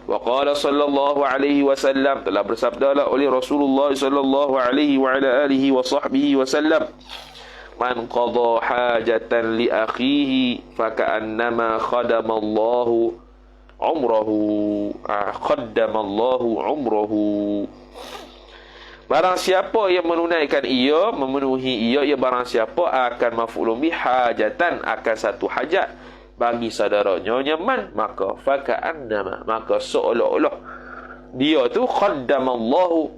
Wa qala sallallahu alaihi wasallam, telah bersabdalah oleh Rasulullah sallallahu alaihi wa ala alihi wa sahbihi wasallam, man qadha hajatan li akhihi faka'annama khadamallahu umrahu, khaddamallahu umrahu. Barang siapa yang menunaikan ia, memenuhi ia barang siapa akan maf'ulun bi hajatan, akan satu hajat bagi saudaranya nyaman, maka faka'annama, maka seolah-olah dia tu khaddamallahu,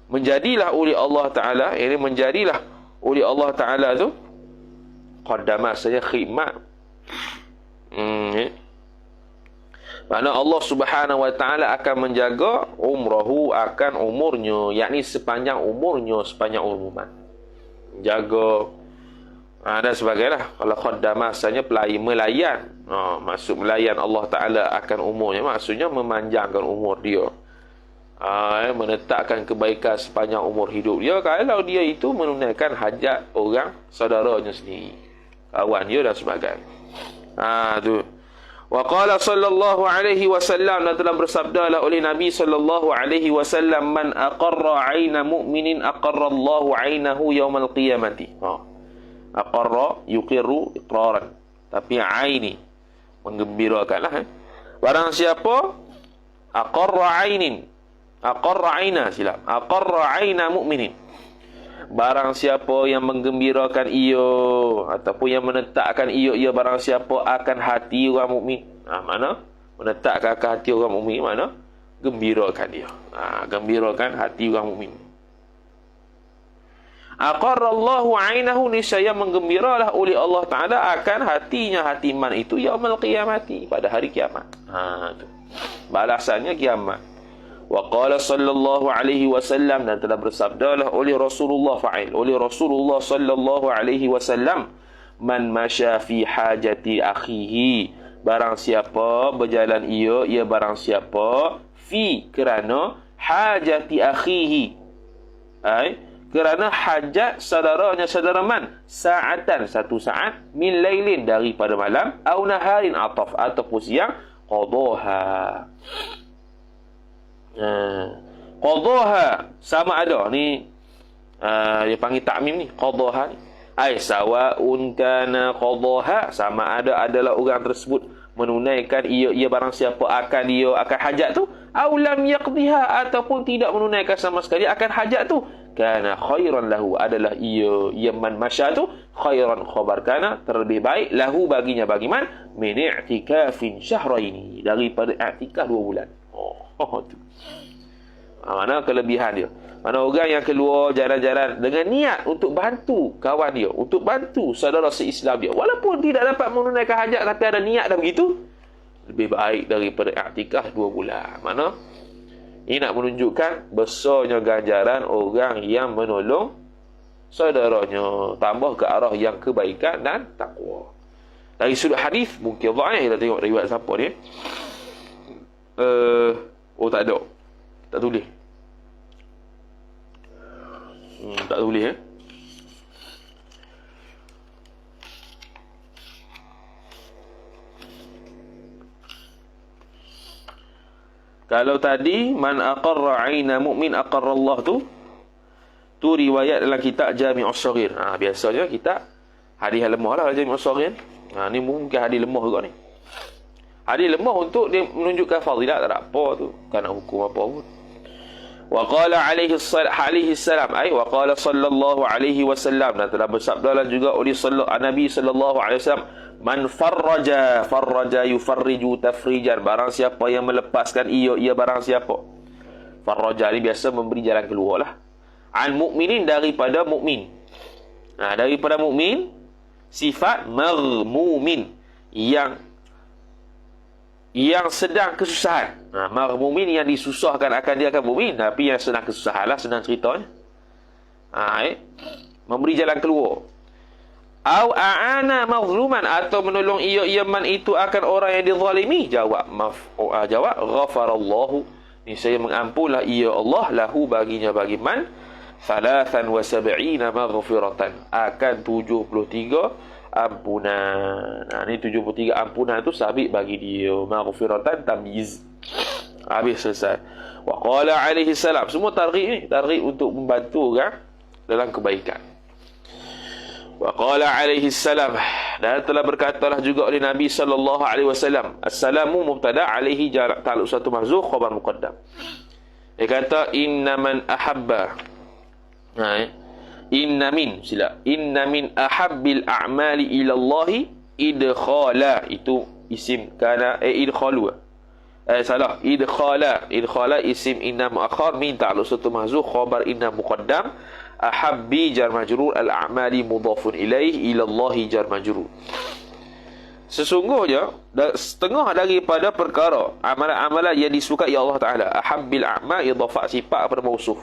menjadilah oleh Allah Ta'ala, ini menjadilah oleh Allah Ta'ala tu, qaddama saja khidmat, Mana Allah Subhanahu wa taala akan menjaga umrahu, akan umurnya, yakni sepanjang umurnya, sepanjang umuman. Jaga dan sebagainya. Kalau khaddamah maksudnya melayan. Maksud melayan Allah Taala akan umurnya, maksudnya memanjangkan umur dia. Menetapkan kebaikan sepanjang umur hidup dia kalau dia itu menunaikan hajat orang saudaranya sendiri, kawan dia dan sebagainya. Tu. Wa qala sallallahu alaihi wasallam, dan telah bersabdalah oleh Nabi sallallahu alaihi wasallam, man aqarra 'aina mu'minin aqarra Allahu 'ainahu yaumal qiyamati. Aqarra yuqirru iqraran, tapi aini menggembirakanlah. Barang siapa aqarra 'aina mu'minin, barang siapa yang menggembirakan ia ataupun yang menetapkan ia barang siapa akan hati orang mukmin. Mana menetapkan hati orang mukmin, mana gembirakan dia. Gembirakan hati orang mukmin. Aqarrallahu 'ainahu, niscaya menggembiralah oleh Allah Taala akan hatinya, hati man itu yaumul qiyamati, pada hari kiamat. Tu balasannya kiamat. Wa qala sallallahu alaihi wasallam, dan telah bersabdalah oleh Rasulullah oleh Rasulullah sallallahu alaihi wasallam, man masya fi hajati akhihi, barang siapa berjalan ia barang siapa fi, kerana hajati akhihi, kerana hajat saudaranya saudara man, sa'atan satu saat, min lailin daripada malam, au naharin ataupun siang, qadaha. Qadaha sama ada ni, dia panggil takmim ni, qadaha ni. Ai sawaun kana qadaha, sama ada adalah orang tersebut menunaikan ia barang siapa akan hajat tu, au lam yaqdiha ataupun tidak menunaikan sama sekali akan hajat tu, kana khairan lahu, adalah ia man masya tu khairan, khabar kana terlebih baik, lahu baginya, bagi man, min i'tikafin syahraini, daripada i'tikaf 2 bulan. Tu. Mana kelebihan dia? Mana orang yang keluar jalan-jalan dengan niat untuk bantu kawan dia, untuk bantu saudara se-Islam dia, walaupun tidak dapat menunaikan hajat tapi ada niat dah begitu, lebih baik daripada i'tikaf 2 bulan. Mana ini nak menunjukkan besarnya ganjaran orang yang menolong saudaranya, tambah ke arah yang kebaikan dan takwa. Dari sudut hadis mungkin dhaif, kita tengok riwayat siapa ni. Tak ada. Tak tulis. Tak tulis Kalau tadi man aqarra 'aina mu'min aqarra Allah tu riwayat dalam kitab Jami'us Shaghir. Biasanya kitab hadis lemah lah Jami'us Shaghir. Ni mungkin hadis lemah juga ni. Hadis lemah untuk dia menunjukkan fadilat, tak ada apa tu, kena hukum apa pun. Wa qala alaihi salam, wa qala sallallahu alaihi wasallam, dan telah bersabdalah juga oleh Nabi sallallahu alaihi wasallam, man farraja yufarriju tafrijan, barang siapa yang melepaskan ia barang siapa. Farraja ni biasa memberi jalan keluar lah. An mu'minin, daripada mukmin. Daripada mukmin, sifat maghmumin, yang sedang kesusahan. Maghmumin yang disusahkan akan dia akan mukmin, tapi yang sedang kesusahan lah, senang ceritanya. Memberi jalan keluar. Au a'ana mazluman, atau menolong ia man itu akan orang yang dizalimi. Jawab ghafarallahu, niscaya mengampunlah ia Allah, lahu baginya, bagi man, 73 maghfiratan, akan 73 ampunan. Ni 73 ampunan tu sabit bagi dia. Maghfiratan tamyiz, habis selesai. Wa qala alaihi salam, semua targhib ni, targhib untuk membantu orang dalam kebaikan. Wa qala alaihi salam, dan telah berkatalah juga oleh Nabi sallallahu alaihi wasallam, assalamu mubtada, alaihi ta'alluq satu mahzuf, khabar muqaddam. Dia kata inna man ahabba, inna min ahabbil a'mali ilallahi idkhala, itu isim kana, idkhalu, idkhala isim inna muakhar, min ta'alluq satu mahzuf, khabar inna muqaddam, ahabbi jar majrur, al-a'mali mudhafun ilaih, ilallahi jar majrur. Sesungguhnya setengah daripada perkara amalan-amalan yang disukai Allah Ta'ala, ahabbil a'mal, idhafah sifat kepada mausuf,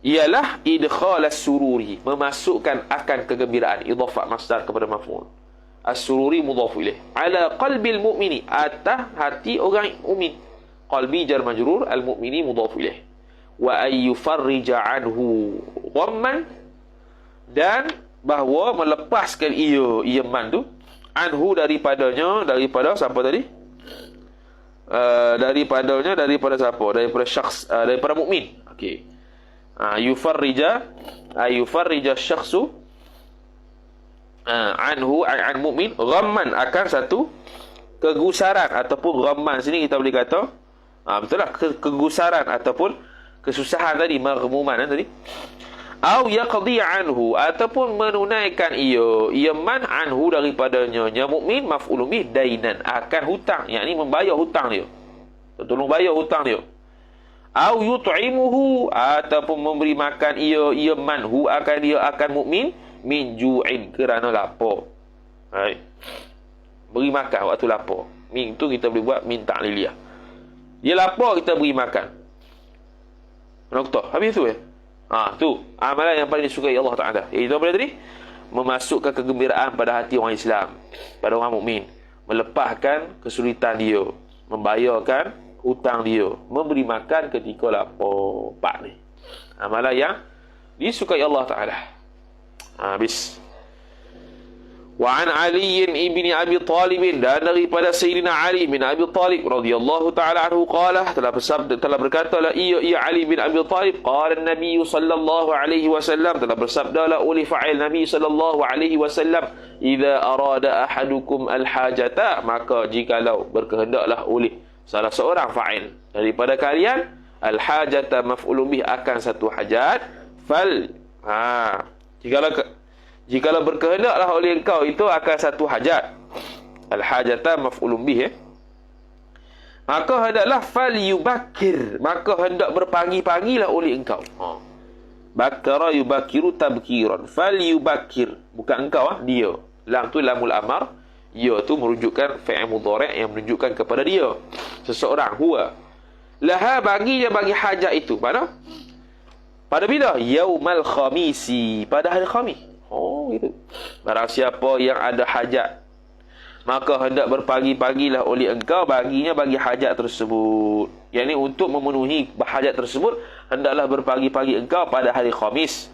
ialah idkhal as-sururi, memasukkan akan kegembiraan, idhafah masdar kepada maf'ul, as-sururi mudhaf ilaih, ala qalbil mu'mini, atas hati orang mukmin, qalbi jar majrur, al-mu'mini mudhaf ilaih, wa ayyufarrija anhu ghamman, dan bahawa melepaskan ia man tu, anhu daripadanya, daripada siapa tadi? Daripada siapa? Daripada syakhs, daripada mukmin. Okey. Yufarrija syakhsu anhu an mu'min ghamman, akan satu kegusaran, ataupun ghamman sini kita boleh kata betul lah, kegusaran ataupun kesusahan tadi, maghmuman tadi. Au yaqdi anhu, ataupun menunaikan ia man anhu daripadanya, mukmin, maf'ulun bih, dainan, akan hutang, yakni membayar hutang dia, tolong bayar hutang dia. Au yut'imuhu, ataupun memberi makan ia man hu, akan mukmin, min ju'in, kerana lapar. Beri makan waktu lapar. Min tu kita boleh buat min ta'liliyah. Dia lapar, kita beri makan. Noktah. Habis tu tu amalan yang paling disukai Allah Ta'ala. Itu apa tadi? Memasukkan kegembiraan pada hati orang Islam, pada orang mukmin, melepaskan kesulitan dia, membayarkan hutang dia, memberi makan ketika lapar. Pak ni. Amalan yang disukai Allah Ta'ala. Habis. Wa an Ali ibn Abi Talib, dan daripada Sayyidina Ali bin Abi Talib radhiyallahu ta'ala anhu qala, telah berkata la ia Ali bin Abi Talib, qala Nabi sallallahu alaihi wasallam, telah bersabda la oleh fa'il Nabi sallallahu alaihi wasallam, idza arada ahadukum al-hajata, maka jikalau berkehendaklah oleh salah seorang fa'il daripada kalian, al-hajata maf'ulun bih, akan satu hajat, jikalau berkehendaklah oleh engkau itu akan satu hajat, al-hajata maf'ulun bih, maka hendaklah falyubakir, maka hendak berpagi-pagilah oleh engkau. Bakara yubakiru tabkiran, falyubakir, bukan engkau, dia. Lam tu lamul amar, ya tu merujukkan fi'il mudhari' yang menunjukkan kepada dia, seseorang, huwa. Laha, bagi hajat itu. Mana? Pada bila? Yaumal khamisi, pada hari Khamis. Gitu. Barang siapa yang ada hajat, maka hendak berpagi-pagilah oleh engkau baginya bagi hajat tersebut. Yang ini untuk memenuhi hajat tersebut, hendaklah berpagi-pagi engkau pada hari Khamis.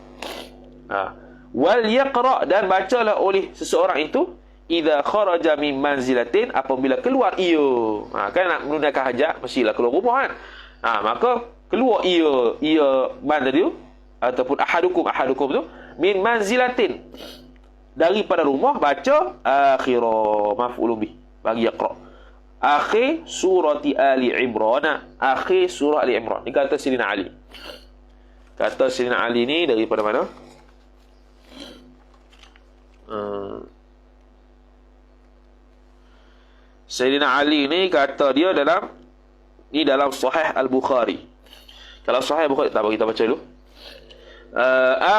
Wal yaqra, dan bacalah oleh seseorang itu, idza kharaja min manzilatin, apabila keluar ia. Kan nak menunaikan hajat mestilah keluar rumah kan. Maka keluar ia mana dia, ataupun ahadukum tu min manzilatin, daripada rumah, baca akhira maf'ulun bih, bagi yaqra, akhir surati Ali Imran, akhir surah Ali Imran. Ini kata Sayyidina Ali. Kata Sayyidina Ali ni daripada mana? Sayyidina Ali ni kata dia dalam Sahih Al-Bukhari. Kalau Sahih Al-Bukhari, tak, bagi kita baca dulu.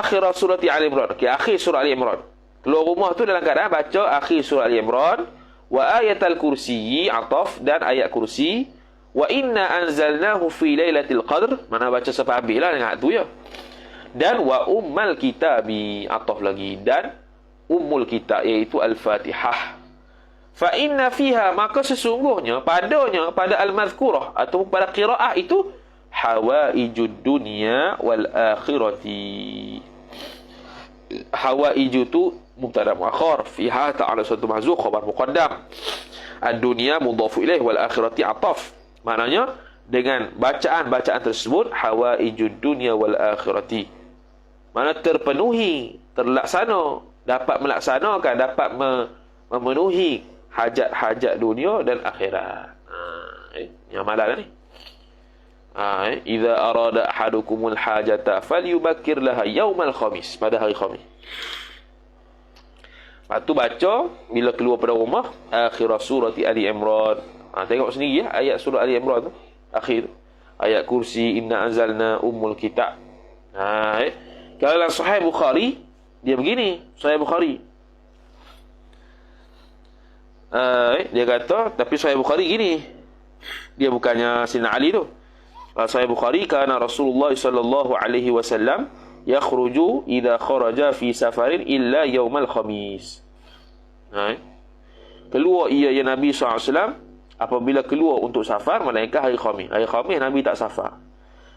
Akhir surati Ali Imran, akhir surah Ali Imran. Keluar rumah tu dalam keadaan baca akhir surah Ali Imran. Wa ayatul kursi, ataf, dan ayat kursi. Wa inna anzalnahu fi lailatul qadr, mana baca sampai habis lah dengan tu ya. Dan wa ummal kitabi, ataf lagi, dan ummul kitab, iaitu al-Fatihah. Fa inna fiha, maka sesungguhnya padanya, pada al-mazkurah atau pada qiraah itu, hawaijud dunya wal akhirati. Hawaiju tu mubtada muakhar, fiha ta'ala satu mahzuf, khabar muqaddam. Ad-dunya mudhafu ilaih, wal akhirati ataf. Maknanya dengan bacaan tersebut, hawaijud dunya wal akhirati, mana terpenuhi, terlaksana, dapat melaksanakan, dapat memenuhi hajat-hajat dunia dan akhirat. Yang malam ni, idza arada ahadukumul hajata falyubakkir laha yaumal khamis, pada hari Khamis. Lepas tu baca bila keluar pada rumah, akhir surati Ali Imran. Tengok sendiri ya, ayat surah Ali Imran tu, akhir tu. Ayat kursi, inna anzalna, ummul kitab. Kalau dalam Sahih Bukhari, dia begini, Sahih Bukhari. Dia kata, tapi Sahih Bukhari gini. Dia bukannya Sayyidina Ali tu. Sahih Bukhari, kana Rasulullah sallallahu alaihi wasallam yakhruju idza kharaja fi safarin illa yaumal khamis. Keluar ia ya Nabi SAW apabila keluar untuk safar, melainkan hari Khamis. Hari Khamis Nabi tak safar.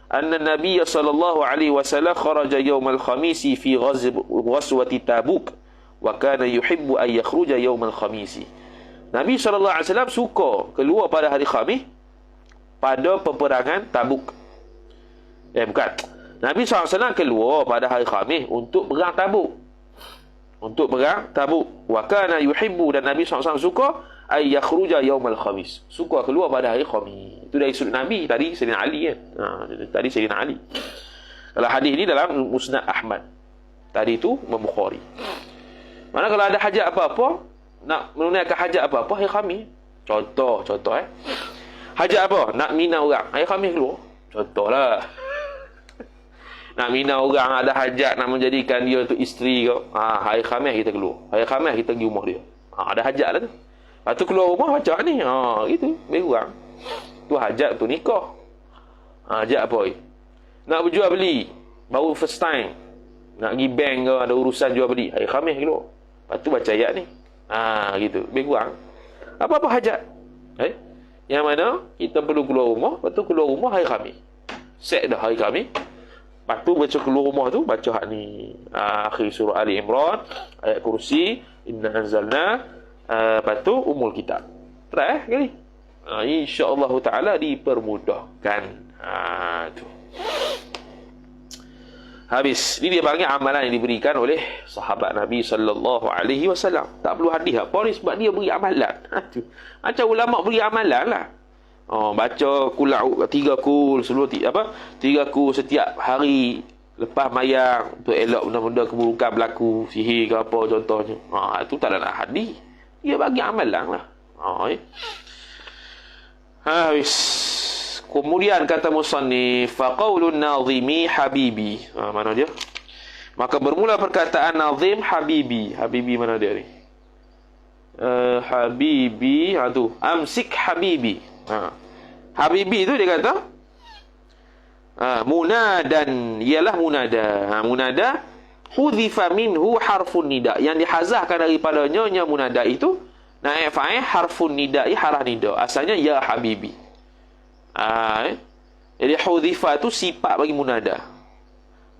Anna Nabi sallallahu alaihi wasallam kharaja yaumal khamisi fi ghazwati Tabuk wa kana yuhibbu an yakhruja yaumal khamisi. Nabi sallallahu alaihi wasallam suka keluar pada hari Khamis pada peperangan Tabuk. Bukan. Nabi SAW keluar pada hari Khamis untuk perang Tabuk. Wa kana yuhibbu, dan Nabi SAW suka ay yakhruja yaumal khamis, suka keluar pada hari Khamis. Itu dari sudut Nabi. Tadi Sayyidina Ali kan. Tadi Sayyidina Ali. Kalau hadis ni dalam Musnad Ahmad. Tadi tu Bukhari. Mana kalau ada hajat apa-apa, nak menunaikan hajat apa-apa hari Khamis. Contoh hajat apa? Nak mina orang, hari Khamis keluar. Contohlah. Nak mina orang ada hajat, nak menjadikan dia tu isteri kau. Hari Khamis kita keluar. Hari Khamis kita pergi rumah dia. Ada hajat lah tu. Lepas tu keluar rumah baca ni. Gitu. Bagi orang. Tu hajat tu nikah. Hajat apa? Nak berjual beli. Baru first time. Nak pergi bank kau, ada urusan jual beli. Hari Khamis keluar. Lepas tu baca ayat ni. Gitu. Bagi orang. Apa-apa hajat. Yang mana kita perlu keluar rumah. Lepas tu keluar rumah hari Khamis. Set dah hari Khamis. Lepas tu baca keluar rumah tu, baca hak ni. Akhir surah Ali Imran, ayat kursi, inna anzalna, lepas tu umul kitab. Try kali. InsyaAllah ta'ala dipermudahkan. Tu. Habis. Ini dia panggil amalan yang diberikan oleh sahabat Nabi sallallahu alaihi wasallam. Tak perlu hadis apa ni, sebab dia beri amalan. Tu. Macam ulama beri amalan lah. Baca kulau 3 kul sebelum 3 kul setiap hari lepas mayang untuk elok benda-benda keburukan berlaku, sihir ke apa contohnya. Itu tak ada nak hadis. Dia bagi amalan lah. Habis. Kemudian kata musannif, faqaulun nazimi habibi. Mana dia? Maka bermula perkataan nazim habibi. Habibi mana dia ni? Habibi, tu. Amsik habibi. Habibi tu dia kata munadan, ialah munada. Munada hudhifa minhu harfun nida, yang dihazahkan daripadanya munada itu naib fa'il harfun nida, harah nida. Asalnya ya habibi. Jadi hudhifa tu sifat bagi munada.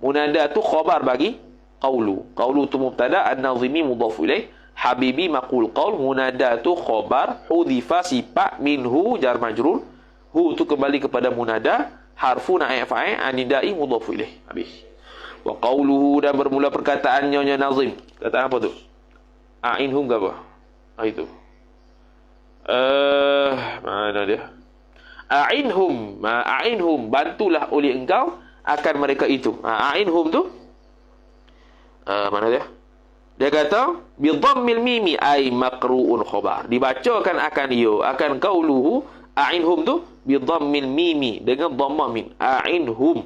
Munada tu khabar bagi qaulu. Qaulu tu mubtada, an-nazimi mudhaf ilaih, habibi maqul qaul. Munada tu khabar, hudhifa sifat, minhu jar majrur, hu tu kembali kepada munada, harfu naib fa'il, an-nidai mudhaf ilaih. Habis. Wa qauluhu, dan bermula perkataannya nazim. Kata apa tu? A'inhum ke apa? Itu. Mana dia? A'inhum. A'inhum, bantulah oleh engkau akan mereka itu. A'inhum tu mana dia? Dia kata bi dhammil mimi ay maqru'un khabar. Dibacakan akan ia, akan qauluhu a'inhum tu bi dhammil mimi, dengan dhammah mim. A'inhum.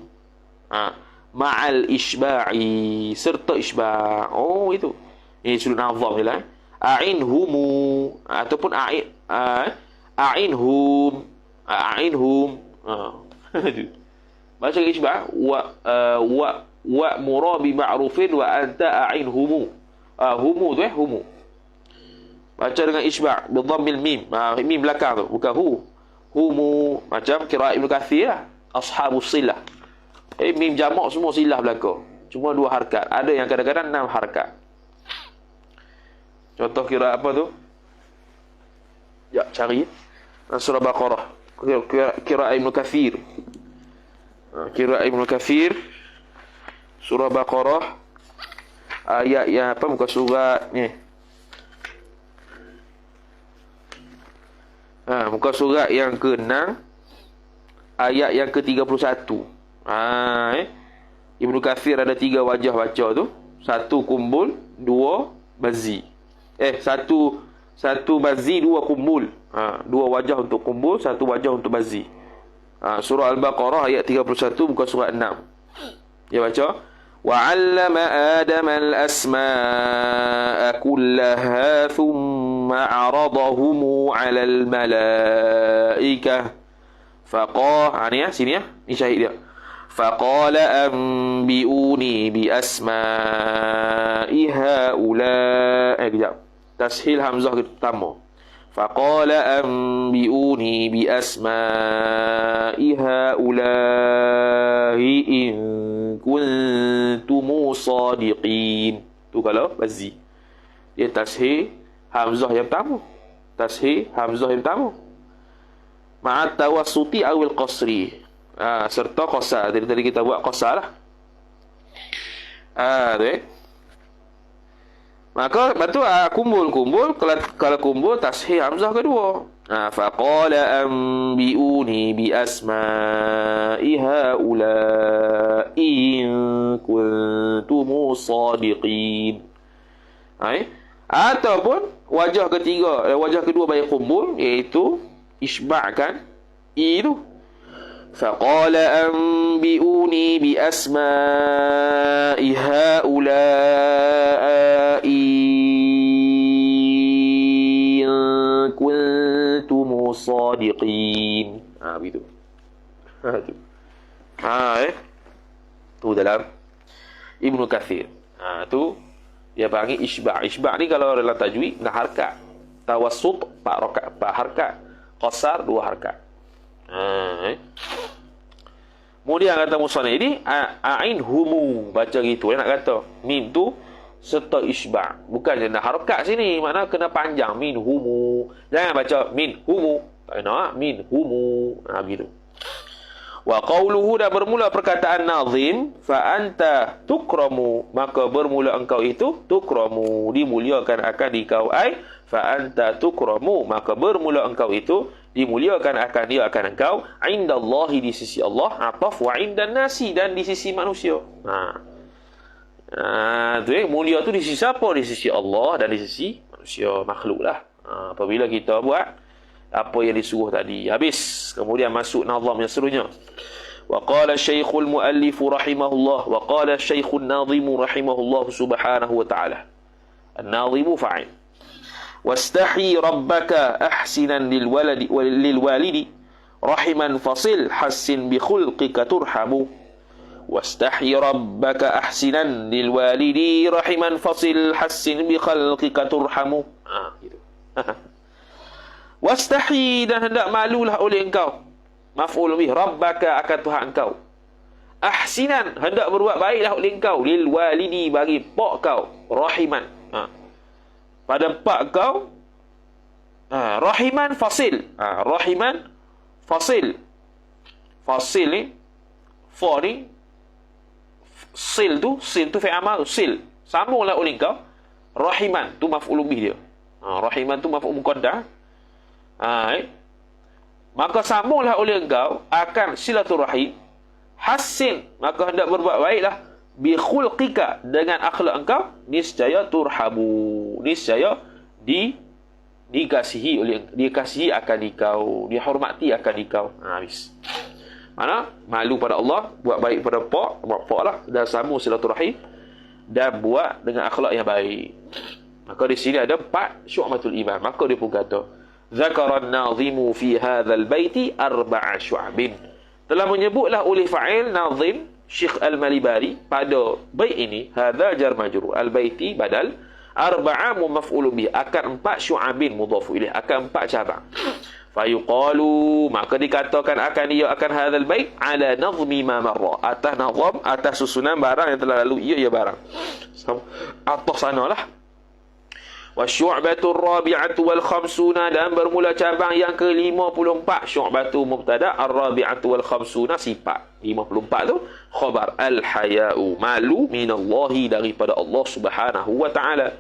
Ma'al isba'i, serta isba'. Itu. Ini sudut nazam je lah. A'inhumu ataupun a'inhum. A'inhum. Baca isba' wa murabi ma'rufin wa anta a'inhumu. Humu tu humu. Baca dengan isba' bi dhammil mim. Mim belakang tu, bukan hu. Humu, macam qiraat Ibnu Katsir lah. Ashabus silah. Mim jamak semua silah belakang. Cuma 2 harakat. Ada yang kadang-kadang 6 harakat. Contoh qiraat apa tu? Ya, cari surah Baqarah. Qiraat Ibnu Katsir. Qiraat Ibnu Katsir surah Baqarah ayat yang apa, muka surat ni. Muka surat yang ke-6 ayat yang ke-31. Ibnu Katsir ada 3 wajah baca tu. 1 kumbul, 2 bazi. 1 bazi, 2 kumbul. 2 wajah untuk kumbul, 1 wajah untuk bazi. Surah Al-Baqarah ayat 31, muka surat 6. Dia baca, وَعَلَّمَ آدَمَ الْأَسْمَاءَ كُلَّهَا ثُمَّ عَرَضَهُمْ عَلَى الْمَلَائِكَةِ فَقَالَ sini ya, ini syahid dia. فَقَالَ أَنْبِئُونِي بِأَسْمَاءِ هَؤُلَاءِ kejap. Tashil hamzah pertama. فَقَالَ أَنْبِئُونِي بِأَسْمَاءِ هَؤُلَاءِ إِنْ كُنْتُمْ صَادِقِينَ. Tu kalau bazi. Dia tashil hamzah yang pertama. Tashil hamzah yang pertama. Ma'at tawassuti awil qasri. Serta qasar. Tadi kita buat qasar lah. Maka batu kumpul. Kalau kumpul tashih hamzah kedua. Faqala anbi'uni bi asma'i haula'i in kuntum shadiqin. Ataupun wajah kedua bagi kumpul, iaitu isba'kan itu. Faqala anbi'uni bi asma'i haula'i in kuntum shadiqin. Begitu. Tu dalam Ibnu Katsir. Tu dia panggil isba'. Isba' ni kalau dalam tajwid dengan harakat. Tawassut 4 harakat. Qasar 2 harakat. Kemudian kata musannif ini ain humu, baca gitu nak kata mim tu serta isba', bukan kena harakat sini, makna kena panjang min humu, jangan baca min humu, tak kena min humu, begitu. Wa qawluhu, dan bermula perkataan nazim, fa anta tukramu, maka bermula engkau itu tukramu, dimuliakan akan dikau, ai fa anta tukramu, maka bermula engkau itu dimuliakan akan dia akan engkau, indallahi, di sisi Allah, ataf wa indan nasi, dan di sisi manusia. Tu mulia tu di sisi siapa? Di sisi Allah dan di sisi manusia, makhluk lah. Apabila kita buat apa yang disuruh tadi, habis. Kemudian masuk nazam yang seterusnya. Wa qala syekhul muallif rahimahullah, wa qala syekhun nazim rahimahullah subhanahu wa ta'ala. An-nazimu fa'il. Wastahi rabbaka ahsinan lilwalidi rahiman fasil hassin bi khulqika turhamu. Wastahi rabbaka ahsinan lilwalidi rahiman fasil hassin bi khalqika turhamu. Gitu. Wastahi, dan hendak malulah oleh engkau, maf'ul bih, rabbaka akan Tuhan engkau, ahsinan, hendak berbuat baiklah oleh engkau, lil walidi, bagi pak kau, rahiman, pada pak kau, rahiman fasil, rahiman fasil, fasil ni, fa ni, sil tu fi'il amal, sil, sambunglah oleh engkau, rahiman tu maf'ul bih dia, rahiman tu maf'ul muqaddar. Maka sambunglah oleh engkau akan silaturahim, hasin, maka hendak berbuat baiklah, bi khulqika, dengan akhlak engkau, niscaya turhamu, niscaya dikasihi oleh, dikasihi akan dikau, dihormati akan dikau. Habis. Mana malu pada Allah, buat baik pada pak lah, dan sambung silaturahim, dan buat dengan akhlak yang baik. Maka di sini ada 4 syu'batul iman. Maka dia pun kata, Zakaran nazimu fi hadzal baiti arba'a syu'abin. Telah menyebutlah oleh fa'il nazim Syekh Al-Malibari pada bait ini, hadza jar majrur, al-baiti badal, arba'a maf'ulun bih, akan 4 syu'abin mudhaf ilaih, akan 4 cabang. Fayuqalu, maka dikatakan akan dia akan hadzal bait ala nazmi ma marra, atas nazam, atas susunan barang yang telah lalu, ia barang atas sanalah. Wasyu'batu ar-rabi'atu wal khamsuna, dan bermula cabang yang ke-54. Syu'batu mubtada', ar-rabi'atu wal khamsuna sifat. 54 tu khabar, al-haya'u, malu, minallahi, daripada Allah subhanahu wa ta'ala.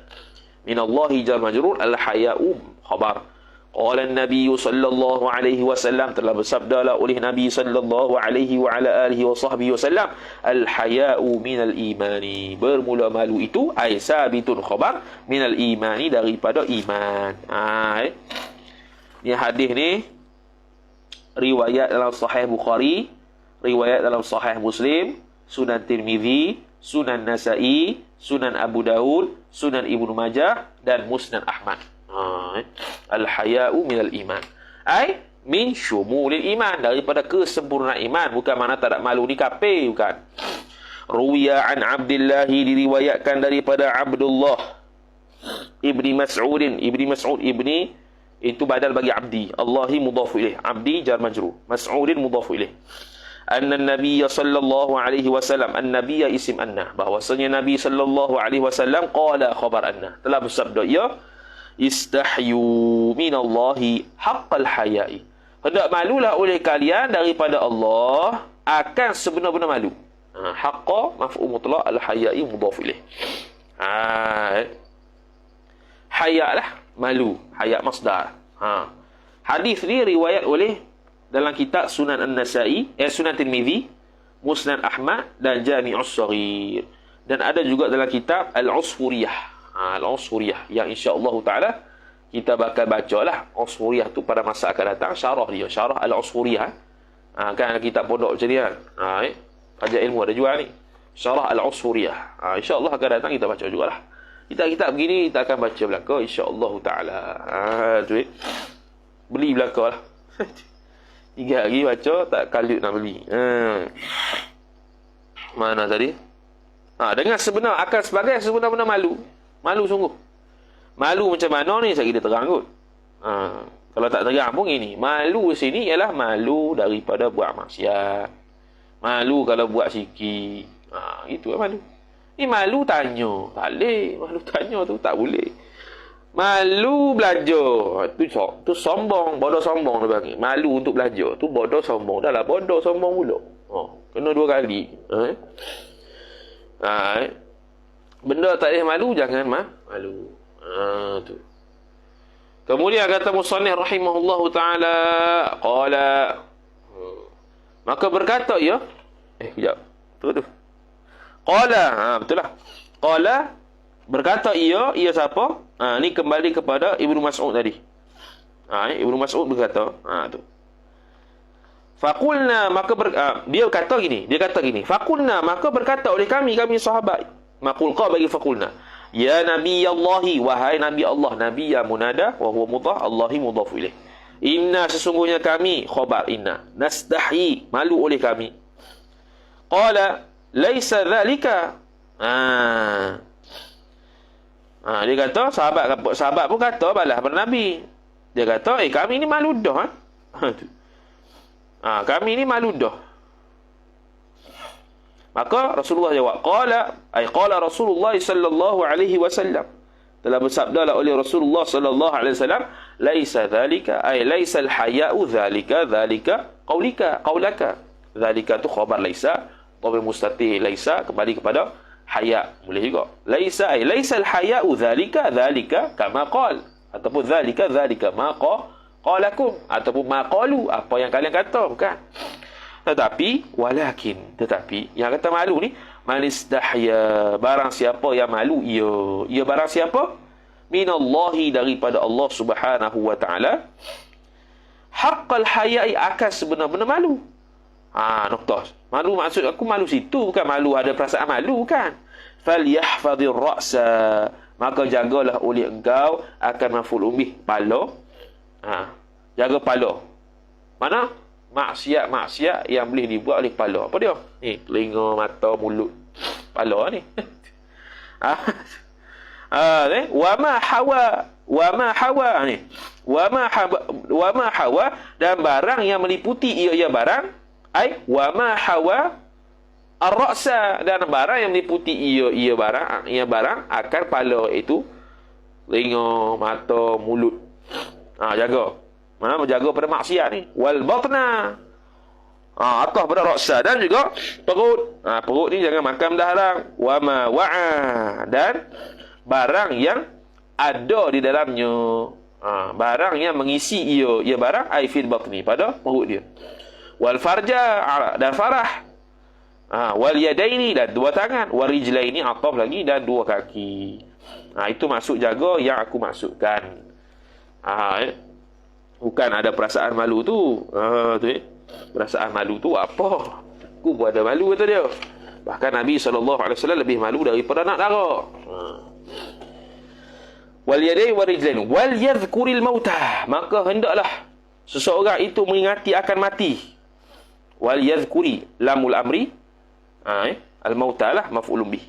Minallahi jar majrur, al-haya'u khabar. Qala an-nabiy sallallahu alaihi wasallam, telah bersabdalah oleh Nabi sallallahu alaihi wa ala alihi wa sahbihi wasallam, al-haya'u minal imani, bermula malu itu ay sabitun khabar minal imani, daripada iman. Ni hadis ni riwayat dalam sahih Bukhari, riwayat dalam sahih Muslim, Sunan Tirmizi, Sunan Nasa'i, Sunan Abu Daud, Sunan Ibnu Majah, dan Musnad Ahmad. Al-haya'u minal iman, ay min syumulil iman, daripada kesempurnaan iman. Bukan makna tak ada malu ni kafir, bukan. Ruwiya an Abdullah, diriwayatkan daripada Abdullah ibni Mas'udin, ibni Mas'ud, ibni itu badal bagi abdi, Allahi mudhaf ilaih, abdi jar majrur, Mas'udin mudhaf ilaih. Anna Nabiy sallallahu alaihi wasallam, an-nabiy isim anna, bahwasanya Nabi sallallahu alaihi wasallam qala khabar anna, telah bersabda ia, istahyu minallahi haqqal haya'i, hendak malulah oleh kalian daripada Allah akan sebenar-benar malu. Haqqa maf'ul mutlaq, al-haya'i mudhaf ilaih. Haya' lah, malu, haya' masdar. Hadis ni riwayat oleh dalam kitab Sunan An-Nasa'i, Sunan Tirmizi, Musnad Ahmad, dan Jami'us Shaghir, dan ada juga dalam kitab Al-Usfuriyah. Al-Usfuriyah, yang insya-Allah taala kita bakal bacalah Usfuriyah tu pada masa akan datang, syarah dia, syarah Al-Usfuriyah. Kan kitab pondok macam ni kan. Pelajar ilmu ada jual ni. Syarah Al-Usfuriyah. Insya-Allah akan datang kita baca jugalah. Kitab-kitab begini kita akan baca belaka insya-Allah taala. Tu beli belaka lah. 3 hari baca tak kalut nak beli. Mana tadi? Dengan sebenar, akan sebagai sebenar-benar malu. Malu sungguh. Malu macam mana ni saya kita terang kot. Kalau tak terang pun ini. Malu sini ialah malu daripada buat maksiat. Malu kalau buat sikit. Itu malu. Ni malu tanya. Tak boleh. Malu tanya tu tak boleh. Malu belajar. Tu sombong. Bodoh sombong dia panggil. Malu untuk belajar. Tu bodoh sombong. Dah lah bodoh sombong pula. Kena 2 kali. Benda tak boleh malu, jangan malu. Tu. Kemudian kata musannif rahimahullahu ta'ala. Qala. Maka berkata ia. Kejap. Tu. Qala. Betul lah. Qala. Berkata ia siapa? Ni kembali kepada Ibnu Mas'ud tadi. Ibnu Mas'ud berkata, tu. Faqulna, maka dia kata gini. Faqulna, maka berkata oleh kami sahabat. Maqul qa bagi faqulna. Ya Nabi Allahi, wahai Nabi Allah. Nabi ya munada wa huwa mudhaf, Allahi mudhaf ilaih. Inna, sesungguhnya kami, khabar inna, nastahi, malu oleh kami. Qala laisa dhalika. Dia kata, sahabat pun kata balas pada Nabi. Dia kata, kami ni malu dah. Kami ni malu dah. Maka Rasulullah jawab, qala Rasulullah sallallahu alaihi wasallam. Telah bersabdalah oleh Rasulullah sallallahu alaihi wasallam, laisa dhalika, laisa al-haya'u dhalika qaulaka. Dhalika tu khabar laisa, dhamir mustatir laisa kembali kepada haya, boleh juga. Laisa al-haya'u dhalika kama qal, ataupun dhalika ma qalakum, ataupun ma qalu, apa yang kalian kata, bukan. Tetapi yang kata malu ni, manistahya, barang siapa yang malu, ia barang siapa, minallahi, daripada Allah Subhanahu wa taala, haqqal haya'i, akan sebenar-benar malu. Noktah. Malu maksud aku malu situ, bukan malu ada perasaan malu, kan. Falyahfadhir ra'sa, maka jagalah oleh engkau akan maf'ul bih, pala. Jaga pala. Mana? Maksiat yang boleh dibuat oleh pala. Apa dia? Ni, telinga, mata, mulut. Pala ni. Wa ma hawa ni. Wa ma hawa, dan barang yang meliputi ia barang, wa ma hawa ar-ra'sa, dan barang yang meliputi ia barang akan pala itu, telinga, mata, mulut. Jaga. Menjaga pada maksiat ni. Wal batna, atas pada ra'sa, dan juga perut. Perut ni jangan makan dahalang. Wa ma wa'a, dan barang yang ada di dalamnya, barang yang mengisi ia barang, fil batni, pada perut dia. Wal farja, dan farah. Wal yadaini, dan 2 tangan. Wal rijlaini, ataf lagi, dan 2 kaki. Itu maksud jaga yang aku maksudkan. Bukan ada perasaan malu tu. Perasaan malu tu apa? Aku pun ada malu, kata dia. Bahkan Nabi SAW lebih malu daripada anak dara. Wal yadaini wal rijlaini wal yadhkuril mauta, maka hendaklah seseorang itu mengingati akan mati. Wal yadhkuri, lamul amri, al mauta lah maf'ulun bih.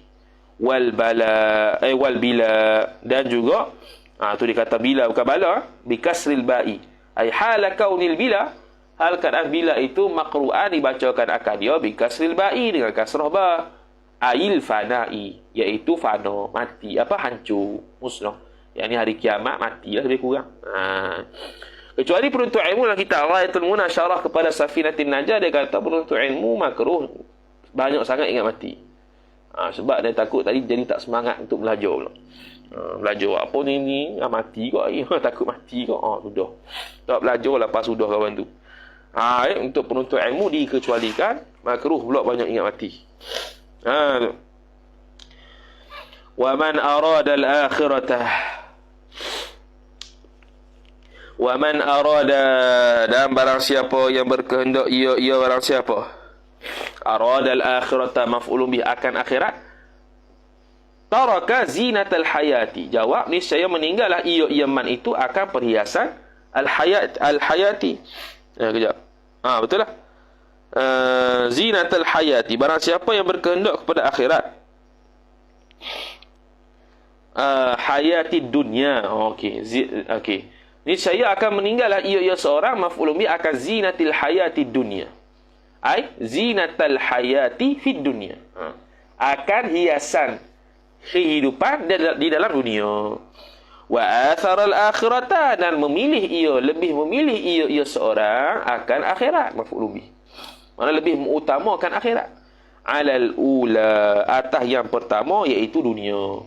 Wal bala, wal bila, dan juga tu dikata bila, bukan bala, bi kasril ba'i, hala kaunil bila, hal keadaan bila itu maqru'an, dibacakan akan dia bi kasril ba'i, dengan kasrah ba, ail fana'i, iaitu fana, mati, hancur, musnah. Yang ni hari kiamat, matilah lebih kurang. Kecuali penuntut ilmu dalam kitab Ghayatul Munah syarah kepada Safinatin Najah, dia kata penuntut ilmu makruh banyak sangat ingat mati. Sebab dia takut tadi jadi tak semangat untuk belajar pula. Belajar apa ni mati kau, takut mati kau. Sudah tak belajar lepas sudah kawan tu. Untuk penuntut ilmu dikecualikan, makruh pula banyak ingat mati. Wa man arada al-akhirata, wa man arada, dan barang siapa yang berkehendak ia barang siapa, arada al-akhirata maf'ulun bih, akan akhirat, taraka zinatal hayati, jawab niscaya meninggallah ia man itu akan perhiasan al-hayati. Kejap. Betul lah. Zinatal hayati, barang siapa yang berkehendak kepada akhirat, hayati dunia. Okey. Niscaya akan meninggallah ia seorang, maf'ulun bih, akan zinatil hayati dunia, Ai zinatal hayati fid dunya. Akan hiasan kehidupan di dalam dunia. Wa atharal akhirata, dan lebih memilih ia seorang akan akhirat, maf'ul bih. Mana lebih mengutamakan akhirat. Alal ula, atas yang pertama iaitu dunia.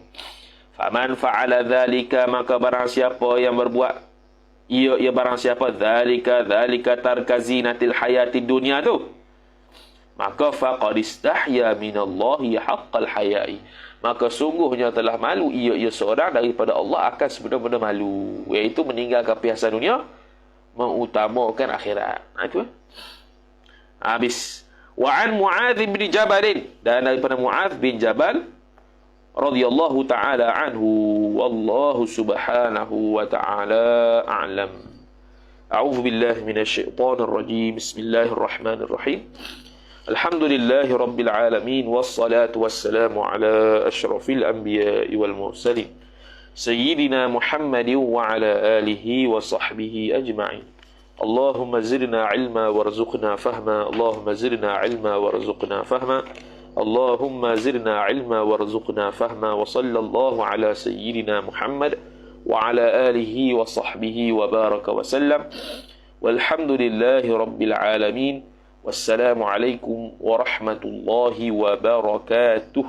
Faman fa'ala dzalika, maka barang siapa yang berbuat ia barang siapa dzalika tarka zinatil hayatid dunya tu, maka faqad istahya minallahi haqqal hayai, maka sungguhnya telah malu ia seorang daripada Allah akan sebenar-benar malu, iaitu meninggalkan perhiasan dunia, mengutamakan akhirat. Itu habis. Wa an Muadz bin Jabal, dan daripada Muadz bin Jabal radhiyallahu ta'ala anhu, wallahu subhanahu wa ta'ala a'lam. A'udzu billahi minasy syaithanir rajim. Bismillahirrahmanirrahim. Alhamdulillahi rabbil alamin, wassalatu wassalamu ala asyrafil anbiya'i wal mursalin sayyidina Muhammadin wa ala alihi wa sahbihi ajma'in. Allahumma zidna ilma warzuqna fahma. Allahumma zidna ilma warzuqna fahma. Allahumma zidna ilma warzuqna fahma. Wa sallallahu ala sayyidina Muhammad wa ala alihi wa sahbihi wa baraka wa sallam. Walhamdulillahi rabbil alamin. Wassalamu alaikum warahmatullahi wabarakatuh.